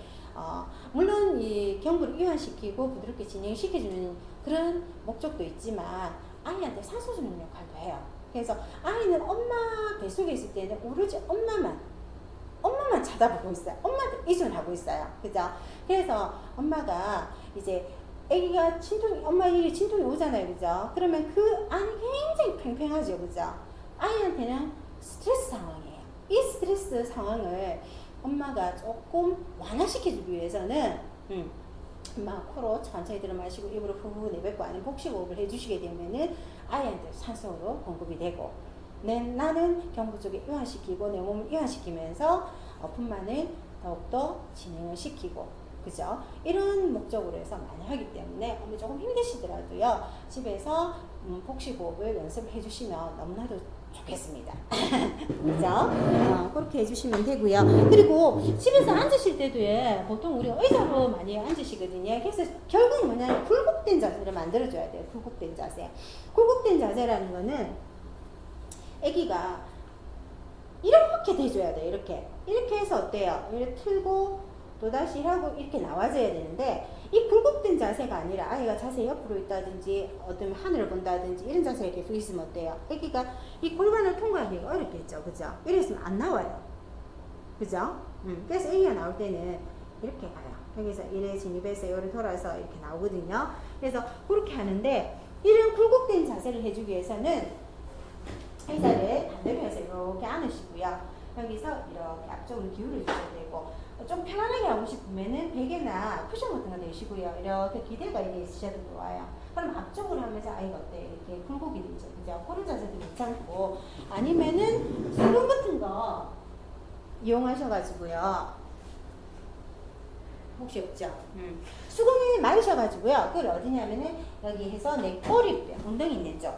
물론 이 경부를 이완시키고 부드럽게 진행시켜주는 그런 목적도 있지만 아이한테 산소 주는 역할도 해요. 그래서 아이는 엄마 뱃속에 있을 때는 오로지 엄마만 쳐다보고 있어요. 엄마한테 의존하고 있어요. 그죠? 그래서 엄마가 이제 아기가 엄마 이 진통이 오잖아요. 그죠? 그러면 그 안이 굉장히 팽팽하죠. 그죠? 아이한테는 스트레스 상황이에요. 이 스트레스 상황을 엄마가 조금 완화시켜주기 위해서는 엄마가 코로 천천히 들어 마시고 입으로 후후 내뱉고 아니면 복식호흡을 해주시게 되면은 아이한테 산소로 공급이 되고 나는 경부 쪽에 이완시키고 내 몸을 이완시키면서 분만을 더욱더 진행을 시키고 그죠? 이런 목적으로 해서 많이 하기 때문에 조금 힘드시더라도요 집에서 복식호흡을 연습해 주시면 너무나도 좋겠습니다. 그죠? 그렇게 해주시면 되고요. 그리고 집에서 앉으실 때도 보통 우리가 의자로 많이 앉으시거든요. 그래서 결국은 뭐냐면 굴곡된 자세를 만들어줘야 돼요. 굴곡된 자세. 굴곡된 자세라는 거는 아기가 이렇게 돼줘야 돼요. 이렇게 해서 어때요? 이렇게 틀고 또다시 하고 이렇게 나와줘야 되는데 이 굴곡된 자세가 아니라 아이가 자세 옆으로 있다든지 어떤 하늘을 본다든지 이런 자세가 계속 있으면 어때요? 아기가 이 골반을 통과하기가 어렵겠죠. 그죠? 이랬으면 안 나와요. 그죠? 그래서 아기가 나올 때는 이렇게 가요. 여기서 이래 진입해서 요를 돌아서 이렇게 나오거든요. 그래서 그렇게 하는데 이런 굴곡된 자세를 해주기 위해서는 의자를 반대로 해서 이렇게 안으시고요. 여기서 이렇게 앞쪽으로 기울여 주셔야 되고 좀 편안하게 하고 싶으면은 베개나 쿠션 같은 거 내시고요. 이렇게 기대가 있으셔도 좋아요. 그럼 앞쪽으로 하면서 아이가 어때요? 이렇게 굴곡이 되죠. 그죠? 그런 자세도 괜찮고 아니면은 수건 같은 거 이용하셔가지고요. 혹시 없죠? 수건이 많으셔가지고요. 그걸 어디냐면은 여기 해서 내 꼬리뼈, 엉덩이 있는 쪽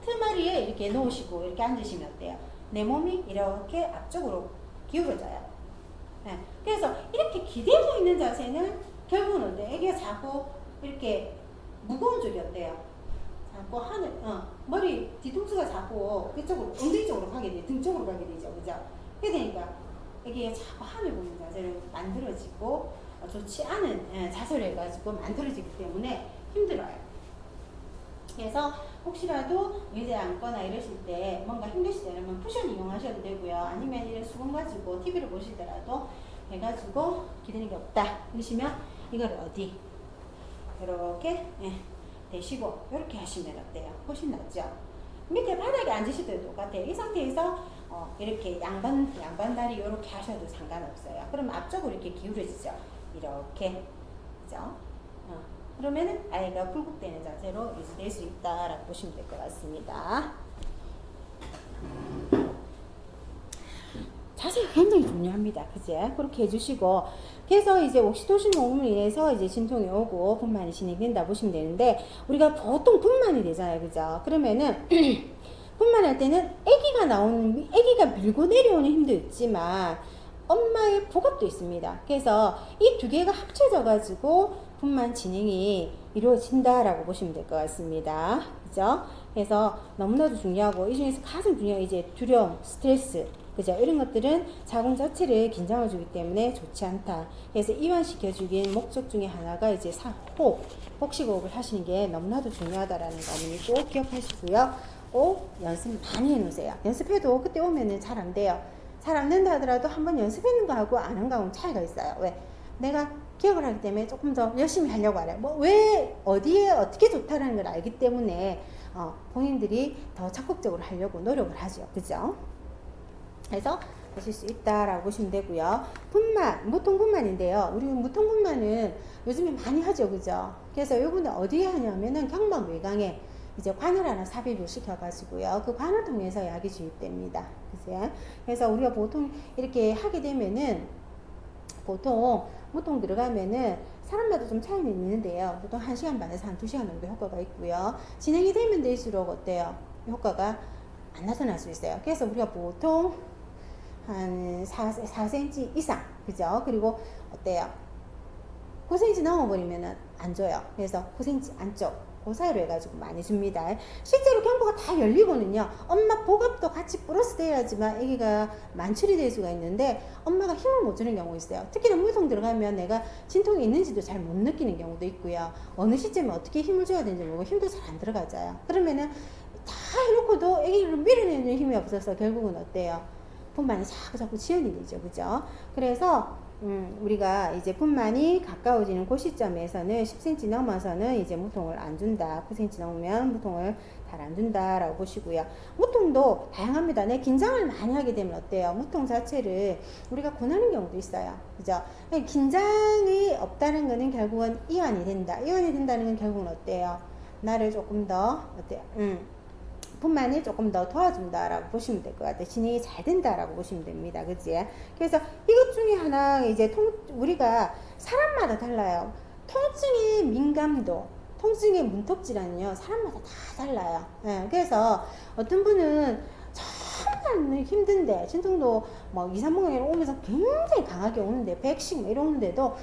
끝머리에 이렇게 놓으시고 이렇게 앉으시면 어때요? 내 몸이 이렇게 앞쪽으로 기울어져요. 네. 그래서 이렇게 기대고 있는 자세는 결국은 어때요? 애기가 자꾸 이렇게 무거운 쪽이 어때요? 자꾸 하늘, 머리 뒤통수가 자꾸 그쪽으로, 엉덩이 쪽으로 가게 돼요. 등 쪽으로 가게 되죠. 그죠? 그러니까 애기가 자꾸 하늘 보는 자세를 만들어지고 좋지 않은 자세를 해가지고 만들어지기 때문에 힘들어요. 그래서 혹시라도 의자에 앉거나 이러실 때 뭔가 힘드시다 이러면 쿠션 이용하셔도 되고요. 아니면 이런 수건 가지고 TV를 보시더라도 해가지고 기대는 게 없다 그러시면 이걸 어디 이렇게 대시고 이렇게 하시면 어때요? 훨씬 낫죠? 밑에 바닥에 앉으실 때도 똑같아요. 이 상태에서 이렇게 양반 다리 이렇게 하셔도 상관없어요. 그럼 앞쪽으로 이렇게 기울어지죠? 이렇게 그죠? 그러면은 아이가 굴곡되는 자세로 유지될 수 있다라고 보시면 될 것 같습니다. 자세가 굉장히 중요합니다. 그제? 그렇게 해주시고, 그래서 이제 옥시토신 호르몬으로 인해서 이제 진통이 오고 분만이 진행된다 보시면 되는데, 우리가 보통 분만이 되잖아요. 그죠? 그러면은, 분만할 때는 아기가 밀고 내려오는 힘도 있지만, 엄마의 복압도 있습니다. 그래서 이 두 개가 합쳐져가지고 분만 진행이 이루어진다라고 보시면 될 것 같습니다. 그죠? 그래서 너무나도 중요하고, 이 중에서 가장 중요한 이제 두려움, 스트레스, 그죠? 이런 것들은 자궁 자체를 긴장을 주기 때문에 좋지 않다. 그래서 이완시켜주긴 목적 중에 하나가 이제 복식호흡을 하시는 게 너무나도 중요하다라는 거 어머니 꼭 기억하시고요. 꼭 연습 많이 해놓으세요. 연습해도 그때 오면은 잘 안 돼요. 잘 안 된다 하더라도 한번 연습했는 거하고 안 한 거하고는 차이가 있어요. 왜? 내가 기억을 하기 때문에 조금 더 열심히 하려고 알아요. 왜, 어디에, 어떻게 좋다라는 걸 알기 때문에, 본인들이 더 적극적으로 하려고 노력을 하죠. 그죠? 그래서 하실 수 있다라고 보시면 되고요. 무통분만인데요. 우리 무통분만은 요즘에 많이 하죠. 그죠? 그래서 요거는 어디에 하냐면은 경막 외곽에 이제 관을 하나 삽입을 시켜가지고요. 그 관을 통해서 약이 주입됩니다. 그죠? 그래서 우리가 보통 이렇게 하게 되면은 보통 무통 들어가면은 사람마다 좀 차이는 있는데요. 보통 1시간 반에서 한 2시간 정도 효과가 있고요. 진행이 되면 될수록 어때요? 효과가 안 나타날 수 있어요. 그래서 우리가 보통 한 4cm 이상, 그죠? 그리고 어때요? 9cm 넘어버리면은 안 줘요. 그래서 9cm 안쪽, 그 사이로 해가지고 많이 줍니다. 실제로 경부가 다 열리고는요, 엄마 복압도 같이 플러스 돼야지만 아기가 만출이 될 수가 있는데, 엄마가 힘을 못 주는 경우 있어요. 특히나 무통 들어가면 내가 진통이 있는지도 잘 못 느끼는 경우도 있고요. 어느 시점에 어떻게 힘을 줘야 되는지 모르고 힘도 잘 안 들어가져요. 그러면은 다 해놓고도 아기를 밀어내는 힘이 없어서 결국은 어때요? 분만이 자꾸 지연이 되죠. 그죠? 그래서 우리가 이제 분만이 가까워지는 그 시점에서는 10cm 넘어서는 이제 무통을 안 준다. 9cm 넘으면 무통을 잘 안 준다라고 보시고요. 무통도 다양합니다. 내 긴장을 많이 하게 되면 어때요? 무통 자체를 우리가 권하는 경우도 있어요. 그죠? 긴장이 없다는 거는 결국은 이완이 된다. 이완이 된다는 건 결국은 어때요? 나를 조금 더 어때요? 분만을 조금 더 도와준다라고 보시면 될 것 같아요. 진행이 잘 된다라고 보시면 됩니다. 그치? 그래서 이것 중에 하나 이제 우리가 사람마다 달라요. 통증의 민감도, 통증의 문턱질환은요, 사람마다 다 달라요. 네, 그래서 어떤 분은 정말 힘든데, 진통도 뭐 2, 3분간 오면서 굉장히 강하게 오는데, 100씩 이러는데도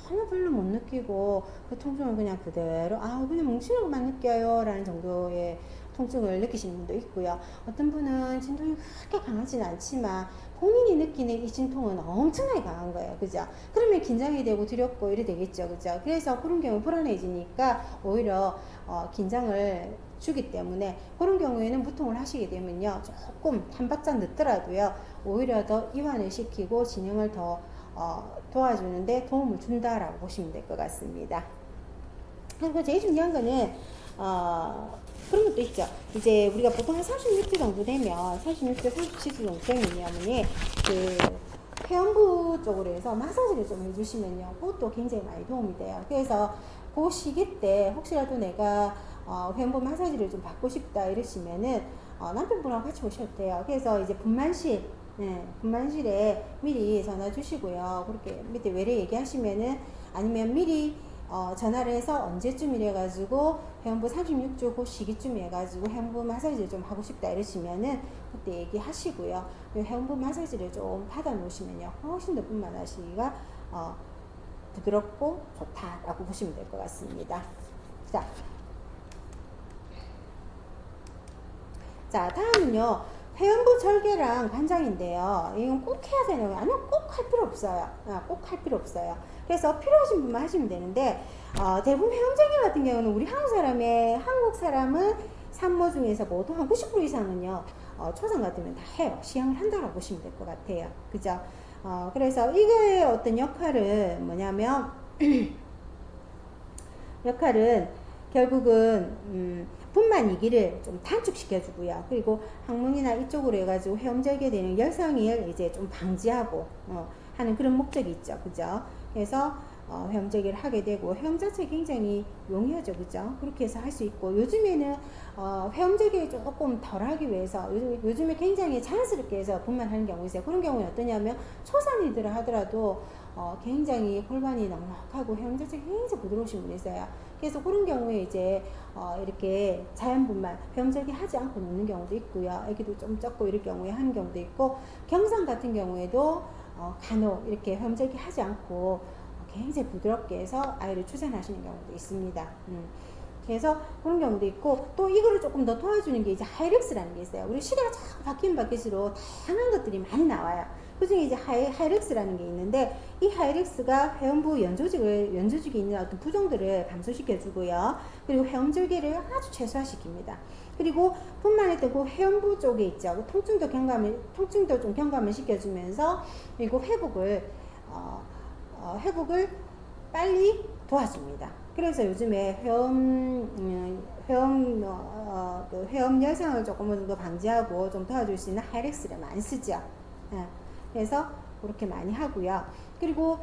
전혀 별로 못 느끼고, 그 통증을 그냥 그대로, 그냥 뭉치는 것만 느껴요. 라는 정도의 통증을 느끼시는 분도 있고요. 어떤 분은 진통이 그렇게 강하지는 않지만 본인이 느끼는 이 진통은 엄청나게 강한 거예요. 그죠? 그러면 긴장이 되고 두렵고 이래 되겠죠. 그죠? 그래서 그런 경우 불안해지니까 오히려 긴장을 주기 때문에 그런 경우에는 무통을 하시게 되면요. 조금 한 박자 늦더라도요. 오히려 더 이완을 시키고 진행을 더 도와주는데 도움을 준다라고 보시면 될 것 같습니다. 그리고 제일 중요한 거는 그런 것도 있죠. 이제 우리가 보통 한 36주 정도 되면 36주, 37주 정도 되면요, 그 회원부 쪽으로 해서 마사지를 좀 해주시면요, 그것도 굉장히 많이 도움이 돼요. 그래서 그 시기 때 혹시라도 내가 회원부 마사지를 좀 받고 싶다 이러시면은 남편분하고 같이 오셔도 돼요. 그래서 이제 분만실, 분만실에 미리 전화 주시고요. 그렇게 밑에 외래 얘기하시면은 아니면 미리 전화를 해서 언제쯤 이래가지고 회원부 36주 그 시기쯤 해가지고 회원부 마사지를 좀 하고 싶다 이러시면은 그때 얘기하시고요. 회원부 마사지를 좀 받아 놓으시면요 훨씬 더 분만 하시기가 부드럽고 좋다라고 보시면 될 것 같습니다. 자, 다음은요. 회원부 절개랑 관장인데요. 이건 꼭 해야 되는 거예요. 아니면 꼭 할 필요 없어요. 꼭 할 필요 없어요. 그래서 필요하신 분만 하시면 되는데, 대부분 회원 절개 같은 경우는 우리 한국 사람은 산모 중에서 모두 한 90% 이상은요, 초상 같으면 다 해요. 시행을 한다고 보시면 될 것 같아요. 그죠? 그래서 이거의 어떤 역할은 뭐냐면, 역할은 결국은 분만 이기를 좀 단축시켜주고요. 그리고 항문이나 이쪽으로 해가지고 회음절개 되는 열상을 이제 좀 방지하고 하는 그런 목적이 있죠. 그죠? 그래서 회음절개를 하게 되고 회음 자체 굉장히 용이하죠. 그죠? 그렇게 해서 할 수 있고 요즘에는 회음절개 조금 덜 하기 위해서 요즘에 굉장히 자연스럽게 해서 분만하는 경우 있어요. 그런 경우는 어떠냐면 초산이들 하더라도 굉장히 골반이 넉넉하고 회음 자체가 굉장히 부드러우신 분이 있어요. 그래서 그런 경우에 이제 이렇게 자연분만 회음절개 하지 않고 놓는 경우도 있고요. 애기도 좀 적고 이럴 경우에 하는 경우도 있고 경상 같은 경우에도 간혹 이렇게 회음절개 하지 않고 굉장히 부드럽게 해서 아이를 출산하시는 경우도 있습니다. 그래서 그런 경우도 있고 또 이거를 조금 더 도와주는 게 이제 하이렉스라는 게 있어요. 우리 시대가 자꾸 바뀌면 바뀔수록 다양한 것들이 많이 나와요. 그 중에 이제 하이렉스라는 게 있는데 이 하이렉스가 회음부 연조직에 있는 어떤 부종들을 감소시켜 주고요. 그리고 회음절개를 아주 최소화시킵니다. 그리고 뿐만 아니라 그 회음부 쪽에 있죠. 그 통증도 좀 경감을 시켜주면서 그리고 회복을 빨리 도와줍니다. 그래서 요즘에 회음 열상을 조금 더 방지하고 좀 도와줄 수 있는 하이렉스를 많이 쓰죠. 그래서 그렇게 많이 하고요. 그리고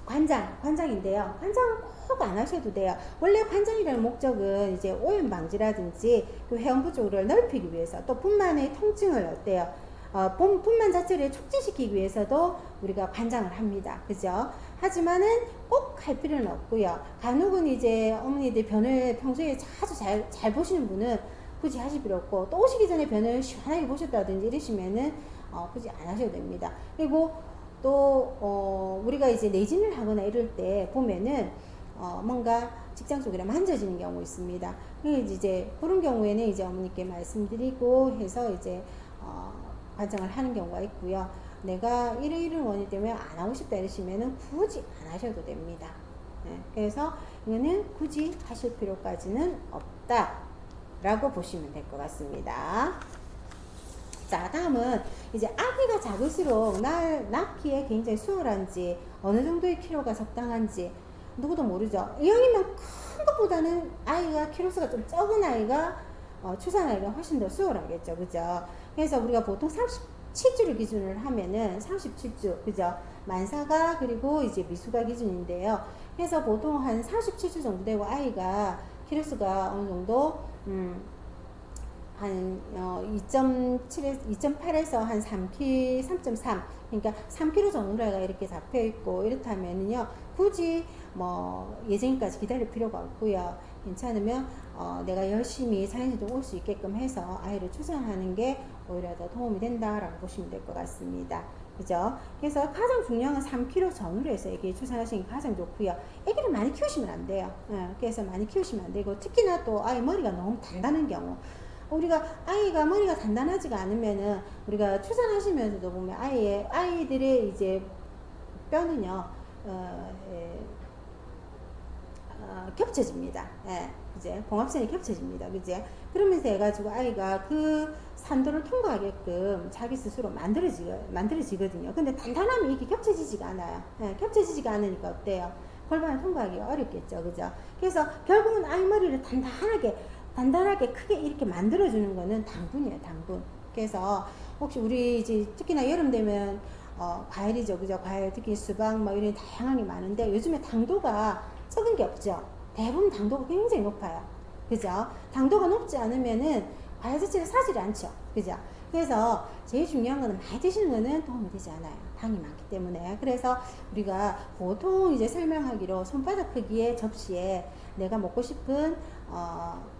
관장인데요. 관장은 꼭 안 하셔도 돼요. 원래 관장이라는 목적은 이제 오염 방지라든지 그 회음부 쪽을 넓히기 위해서 또 분만의 통증을 어때요? 분만 자체를 촉진시키기 위해서도 우리가 관장을 합니다. 그죠? 하지만은 꼭 할 필요는 없고요. 간혹은 이제 어머니들 변을 평소에 자주 잘 보시는 분은 굳이 하실 필요 없고 또 오시기 전에 변을 시원하게 보셨다든지 이러시면은 굳이 안 하셔도 됩니다. 그리고 또 우리가 이제 내진을 하거나 이럴 때 보면은 뭔가 직장 쪽이라 만져지는 경우 있습니다. 그래서 이제 그런 경우에는 이제 어머니께 말씀드리고 해서 이제 관장을 하는 경우가 있고요. 내가 이런 원인 때문에 안 하고 싶다 이러시면은 굳이 안 하셔도 됩니다. 그래서 이거는 굳이 하실 필요까지는 없다라고 보시면 될 것 같습니다. 자, 다음은 이제 아기가 작을수록 낳기에 굉장히 수월한지 어느 정도의 키로가 적당한지 누구도 모르죠. 이왕이면 큰 것보다는 아이가 키로수가 좀 적은 아이가 출산하기가 훨씬 더 수월하겠죠. 그죠? 그래서 우리가 보통 37주를 기준으로 하면은 37주, 그죠? 만사가 그리고 이제 미수가 기준인데요. 그래서 보통 한 37주 정도 되고 아이가 키로수가 어느 정도 한 2.8에서 한 3.3 그러니까 3kg 정도가 이렇게 잡혀 있고 이렇다면은요 굳이 뭐 예정일까지 기다릴 필요가 없고요. 괜찮으면 내가 열심히 자연스도 올 수 있게끔 해서 아이를 출산하는 게 오히려 더 도움이 된다라고 보시면 될 것 같습니다. 그죠? 그래서 가장 중요한 건 3kg 전후로 해서 애기 출산하시는 게 가장 좋고요. 애기를 많이 키우시면 안 돼요. 그래서 많이 키우시면 안 되고 특히나 또 아이 머리가 너무 단단한 경우 우리가 아이가 머리가 단단하지가 않으면은 우리가 출산하시면서도 보면 아이들의 이제 뼈는요 겹쳐집니다. 그제 봉합선이 겹쳐집니다. 그제 그러면서 해가지고 아이가 그 산도를 통과하게끔 자기 스스로 만들어지거든요. 근데 단단하면 이게 겹쳐지지가 않아요. 겹쳐지지가 않으니까 어때요? 골반을 통과하기가 어렵겠죠. 그죠? 그래서 결국은 아이 머리를 단단하게 크게 이렇게 만들어주는 거는 당분이에요. 당분. 그래서 혹시 우리 이제 특히나 여름 되면 과일이죠. 그죠? 과일 특히 수박 뭐 이런 다양하게 많은데 요즘에 당도가 적은 게 없죠. 대부분 당도가 굉장히 높아요. 그죠? 당도가 높지 않으면은 과일 자체를 사질 않죠. 그죠? 그래서 제일 중요한 거는 많이 드시는 거는 도움이 되지 않아요. 당이 많기 때문에. 그래서 우리가 보통 이제 설명하기로 손바닥 크기의 접시에 내가 먹고 싶은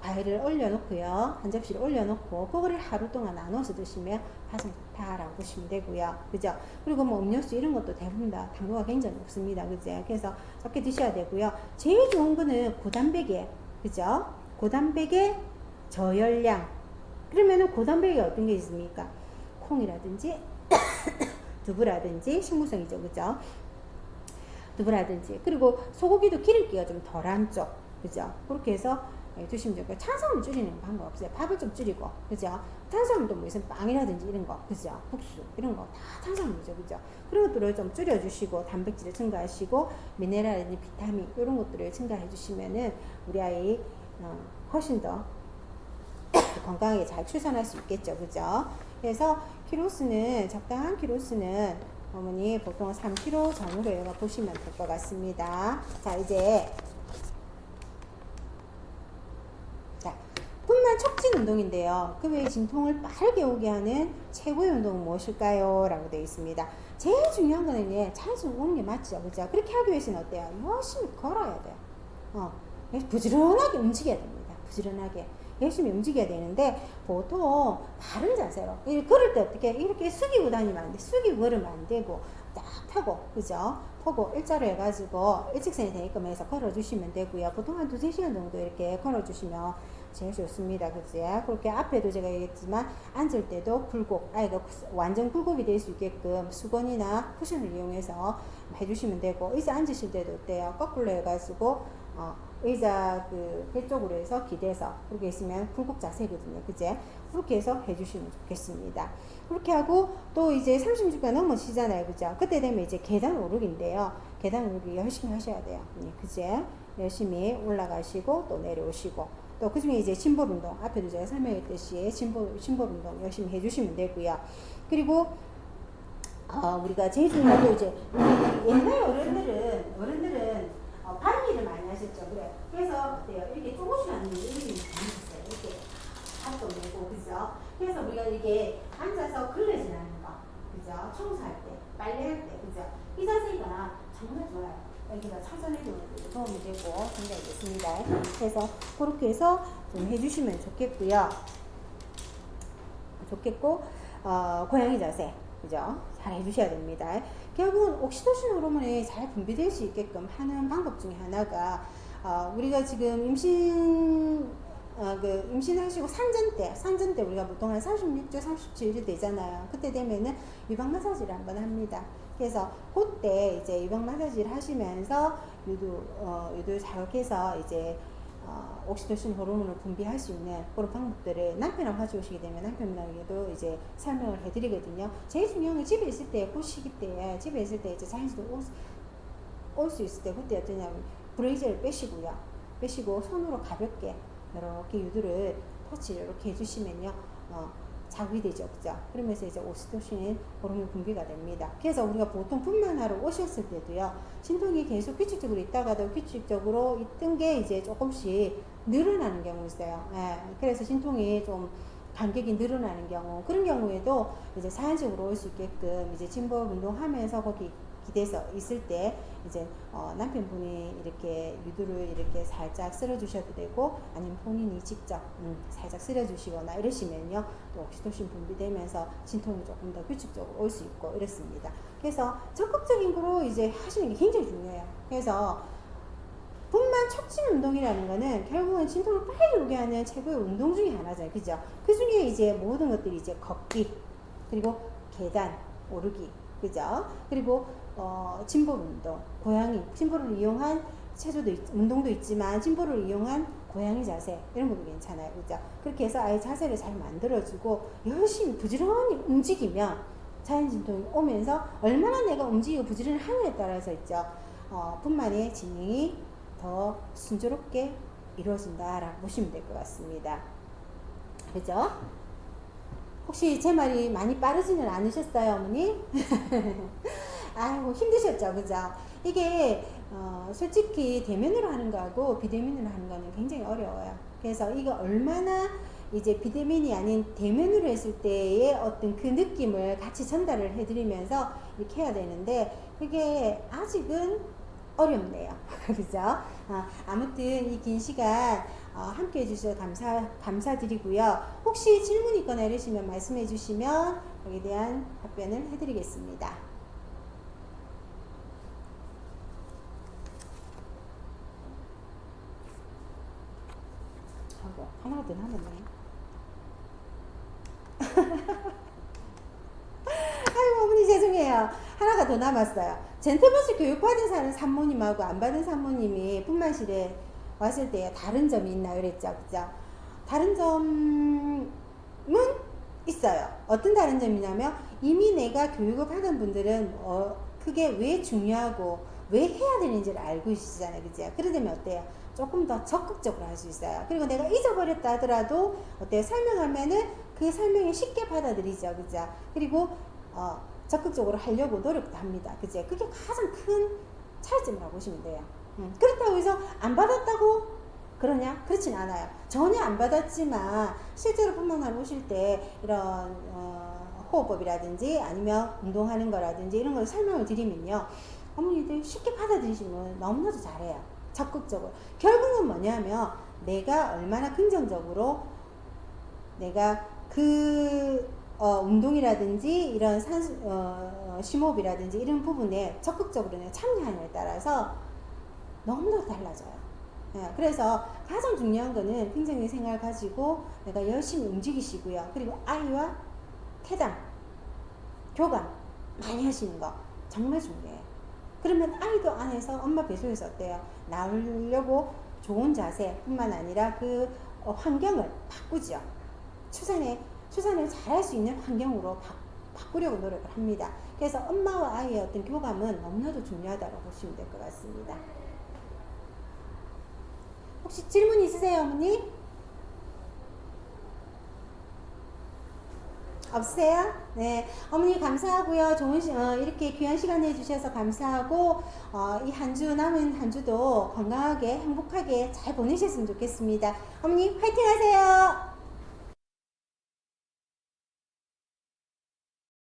과일을 올려놓고요. 한 접시를 올려놓고 그거를 하루 동안 나눠서 드시면 가장 좋다라고 보시면 되고요. 그죠? 그리고 뭐 음료수 이런 것도 대부분 다 당도가 굉장히 높습니다. 그죠? 그래서 적게 드셔야 되고요. 제일 좋은 거는 고단백이에요. 그죠? 고단백의 저열량. 그러면은 고단백이 어떤 게 있습니까? 콩이라든지 두부라든지 식물성이죠. 그죠? 두부라든지 그리고 소고기도 기름기가 좀 덜한 쪽. 그죠? 그렇게 해서 드시면 되고 탄수화물 줄이는 방법 없어요. 밥을 좀 줄이고 그죠? 탄수화물도 뭐 있으면 빵이라든지 이런 거 그죠? 국수 이런 거 다 탄수화물이죠. 그죠? 그런 것들을 좀 줄여주시고 단백질을 증가하시고 미네랄이나 비타민 이런 것들을 증가해 주시면은 우리 아이 훨씬 더 건강하게 잘 출산할 수 있겠죠. 그죠? 그래서 키로수는 적당한 키로수는 어머니 보통 3kg 전후로 보시면 될 것 같습니다. 자 이제 분만 촉진 운동인데요. 그 외에 진통을 빠르게 오게 하는 최고의 운동은 무엇일까요? 라고 되어 있습니다. 제일 중요한 거는 자주 오는 게 맞죠. 그죠? 그렇게 하기 위해서는 어때요? 열심히 걸어야 돼요. 부지런하게 움직여야 됩니다. 부지런하게. 열심히 움직여야 되는데 보통 바른 자세로 걸을 때 어떻게 이렇게 숙이고 다니면 안 돼. 숙이고 걸으면 안 되고 딱 펴고 그죠? 펴고 일자로 해가지고 일직선이 되게끔 해서 걸어주시면 되고요. 보통 한 2-3시간 정도 이렇게 걸어주시면 제일 좋습니다. 그치? 그렇게 앞에도 제가 얘기했지만 앉을 때도 굴곡, 완전 굴곡이 될 수 있게끔 수건이나 쿠션을 이용해서 해주시면 되고 의자 앉으실 때도 어때요? 거꾸로 해가지고 의자 배 쪽으로 해서 기대서 그렇게 있으면 굴곡 자세거든요. 그제? 그렇게 해서 해주시면 좋겠습니다. 그렇게 하고 또 이제 36가 넘으시잖아요. 그죠? 그때 되면 이제 계단 오르기인데요. 계단 오르기 열심히 하셔야 돼요. 그제? 열심히 올라가시고 또 내려오시고 또 그 중에 이제 심볼 운동 앞에도 제가 설명했듯이 심볼 운동 열심히 해주시면 되고요. 그리고 우리가 제일 중요한 거 이제 옛날 어른들은 발기를 많이 하셨죠. 그래서 어때요? 이렇게 조금씩 앉는 이렇게 많이 했어요. 이렇게 밥도 내고 그죠? 그래서 우리가 이렇게 앉아서 걸레질 하는 거 그죠? 청소할 때 빨래할 때 그죠? 이 자세가 정말 좋아요. 여기가 차선해주는 도움이 되고 굉장히 좋습니다. 그래서 그렇게 해서 좀 해주시면 좋겠고요. 고양이 자세 그죠? 잘 해주셔야 됩니다. 결국은 옥시토신 호르몬이 잘 분비될 수 있게끔 하는 방법 중에 하나가 우리가 지금 임신하시고 산전 때 우리가 보통 한 36주, 37주 되잖아요. 그때 되면은 유방 마사지를 한번 합니다. 그래서 그때 이제 유방 마사지를 하시면서 유도 자극해서 이제 옥시토신 호르몬을 분비할 수 있는 그런 방법들을 남편하고 가져오시게 되면 남편에게도 이제 설명을 해드리거든요. 제일 중요한 건 집에 있을 때, 그 시기 때에 집에 있을 때 이제 자연스럽게 올 수 있을 때 그때 어떠냐면 브레이저를 빼시고 손으로 가볍게 이렇게 유두를 터치를 이렇게 해주시면요. 자극이 되죠. 그죠? 그러면서 이제 옥시토신 호르몬 분비가 됩니다. 그래서 우리가 보통 분만하러 오셨을 때도요. 진통이 계속 규칙적으로 있다가도 규칙적으로 있던 게 이제 조금씩 늘어나는 경우 있어요. 그래서 진통이 좀 간격이 늘어나는 경우 그런 경우에도 이제 자연적으로 올 수 있게끔 이제 진보 운동하면서 거기 기대서 있을 때 이제 남편분이 이렇게 유두를 이렇게 살짝 쓸어주셔도 되고 아니면 본인이 직접 살짝 쓸어주시거나 이러시면요 또 옥시토신 분비되면서 진통이 조금 더 규칙적으로 올 수 있고 이렇습니다. 그래서 적극적인 거로 이제 하시는 게 굉장히 중요해요. 그래서 분만 촉진 운동이라는 거는 결국은 진통을 빨리 오게 하는 최고의 운동 중에 하나잖아요. 그죠? 그 중에 이제 모든 것들이 이제 걷기 그리고 계단 오르기 그죠? 그리고 진볼 운동, 진볼을 이용한 운동도 있지만 진볼을 이용한 고양이 자세 이런 것도 괜찮아요. 그죠? 그렇게 해서 아예 자세를 잘 만들어주고 열심히 부지런히 움직이면 자연 진통이 오면서 얼마나 내가 움직이고 부지런히 하느냐에 따라서 있죠. 분만의 진행이 더 순조롭게 이루어진다라고 보시면 될 것 같습니다. 그죠? 혹시 제 말이 많이 빠르지는 않으셨어요, 어머니? 아이고, 힘드셨죠, 그죠? 이게, 솔직히 대면으로 하는 거하고 비대면으로 하는 거는 굉장히 어려워요. 그래서 이거 얼마나 이제 비대면이 아닌 대면으로 했을 때의 어떤 그 느낌을 같이 전달을 해드리면서 이렇게 해야 되는데 그게 아직은 어렵네요. 그죠? 아무튼 이 긴 시간 함께 해주셔서 감사드리고요. 혹시 질문 있거나 이러시면 말씀해 주시면 거기에 대한 답변을 해드리겠습니다. 하고 하나가 더 남았네. 아이고 어머니 죄송해요. 하나가 더 남았어요. 젠틀버스 교육받은 사는 산모님하고 안 받은 산모님이 분만실에 왔을 때 다른 점이 있나 그랬죠. 그죠? 다른 점은 있어요. 어떤 다른 점이냐면 이미 내가 교육을 받은 분들은 그게 왜 중요하고 왜 해야 되는지를 알고 계시잖아요. 그죠? 그러려면 어때요? 조금 더 적극적으로 할 수 있어요. 그리고 내가 잊어버렸다 하더라도 어때요? 설명하면은 그 설명이 쉽게 받아들이죠. 그죠? 그리고 적극적으로 하려고 노력도 합니다. 그죠? 그게 가장 큰 차이점이라고 보시면 돼요. 그렇다고 해서 안 받았다고 그러냐? 그렇진 않아요. 전혀 안 받았지만 실제로 분만하러 오실 때 이런 호흡법이라든지 아니면 운동하는 거라든지 이런 걸 설명을 드리면요. 어머니들 쉽게 받아들이시면 너무나도 잘해요. 적극적으로. 결국은 뭐냐면 내가 얼마나 긍정적으로 내가 그 운동이라든지 이런 심호흡이라든지 이런 부분에 적극적으로 참여하느냐에 따라서 너무나도 달라져요. 그래서 가장 중요한 거는 긍정적인 생각을 가지고 내가 열심히 움직이시고요. 그리고 아이와 태당, 교감 많이 하시는 거 정말 중요해요. 그러면 아이도 안에서 엄마 뱃속에서 어때요? 나오려고 좋은 자세뿐만 아니라 그 환경을 바꾸죠. 출산을 잘할 수 있는 환경으로 바꾸려고 노력을 합니다. 그래서 엄마와 아이의 어떤 교감은 너무나도 중요하다고 보시면 될 것 같습니다. 혹시 질문 있으세요, 어머니? 없으세요? 네. 어머니 감사하고요. 좋은 이렇게 귀한 시간 내주셔서 감사하고 이 한 주 남은 한 주도 건강하게 행복하게 잘 보내셨으면 좋겠습니다. 어머니 화이팅 하세요.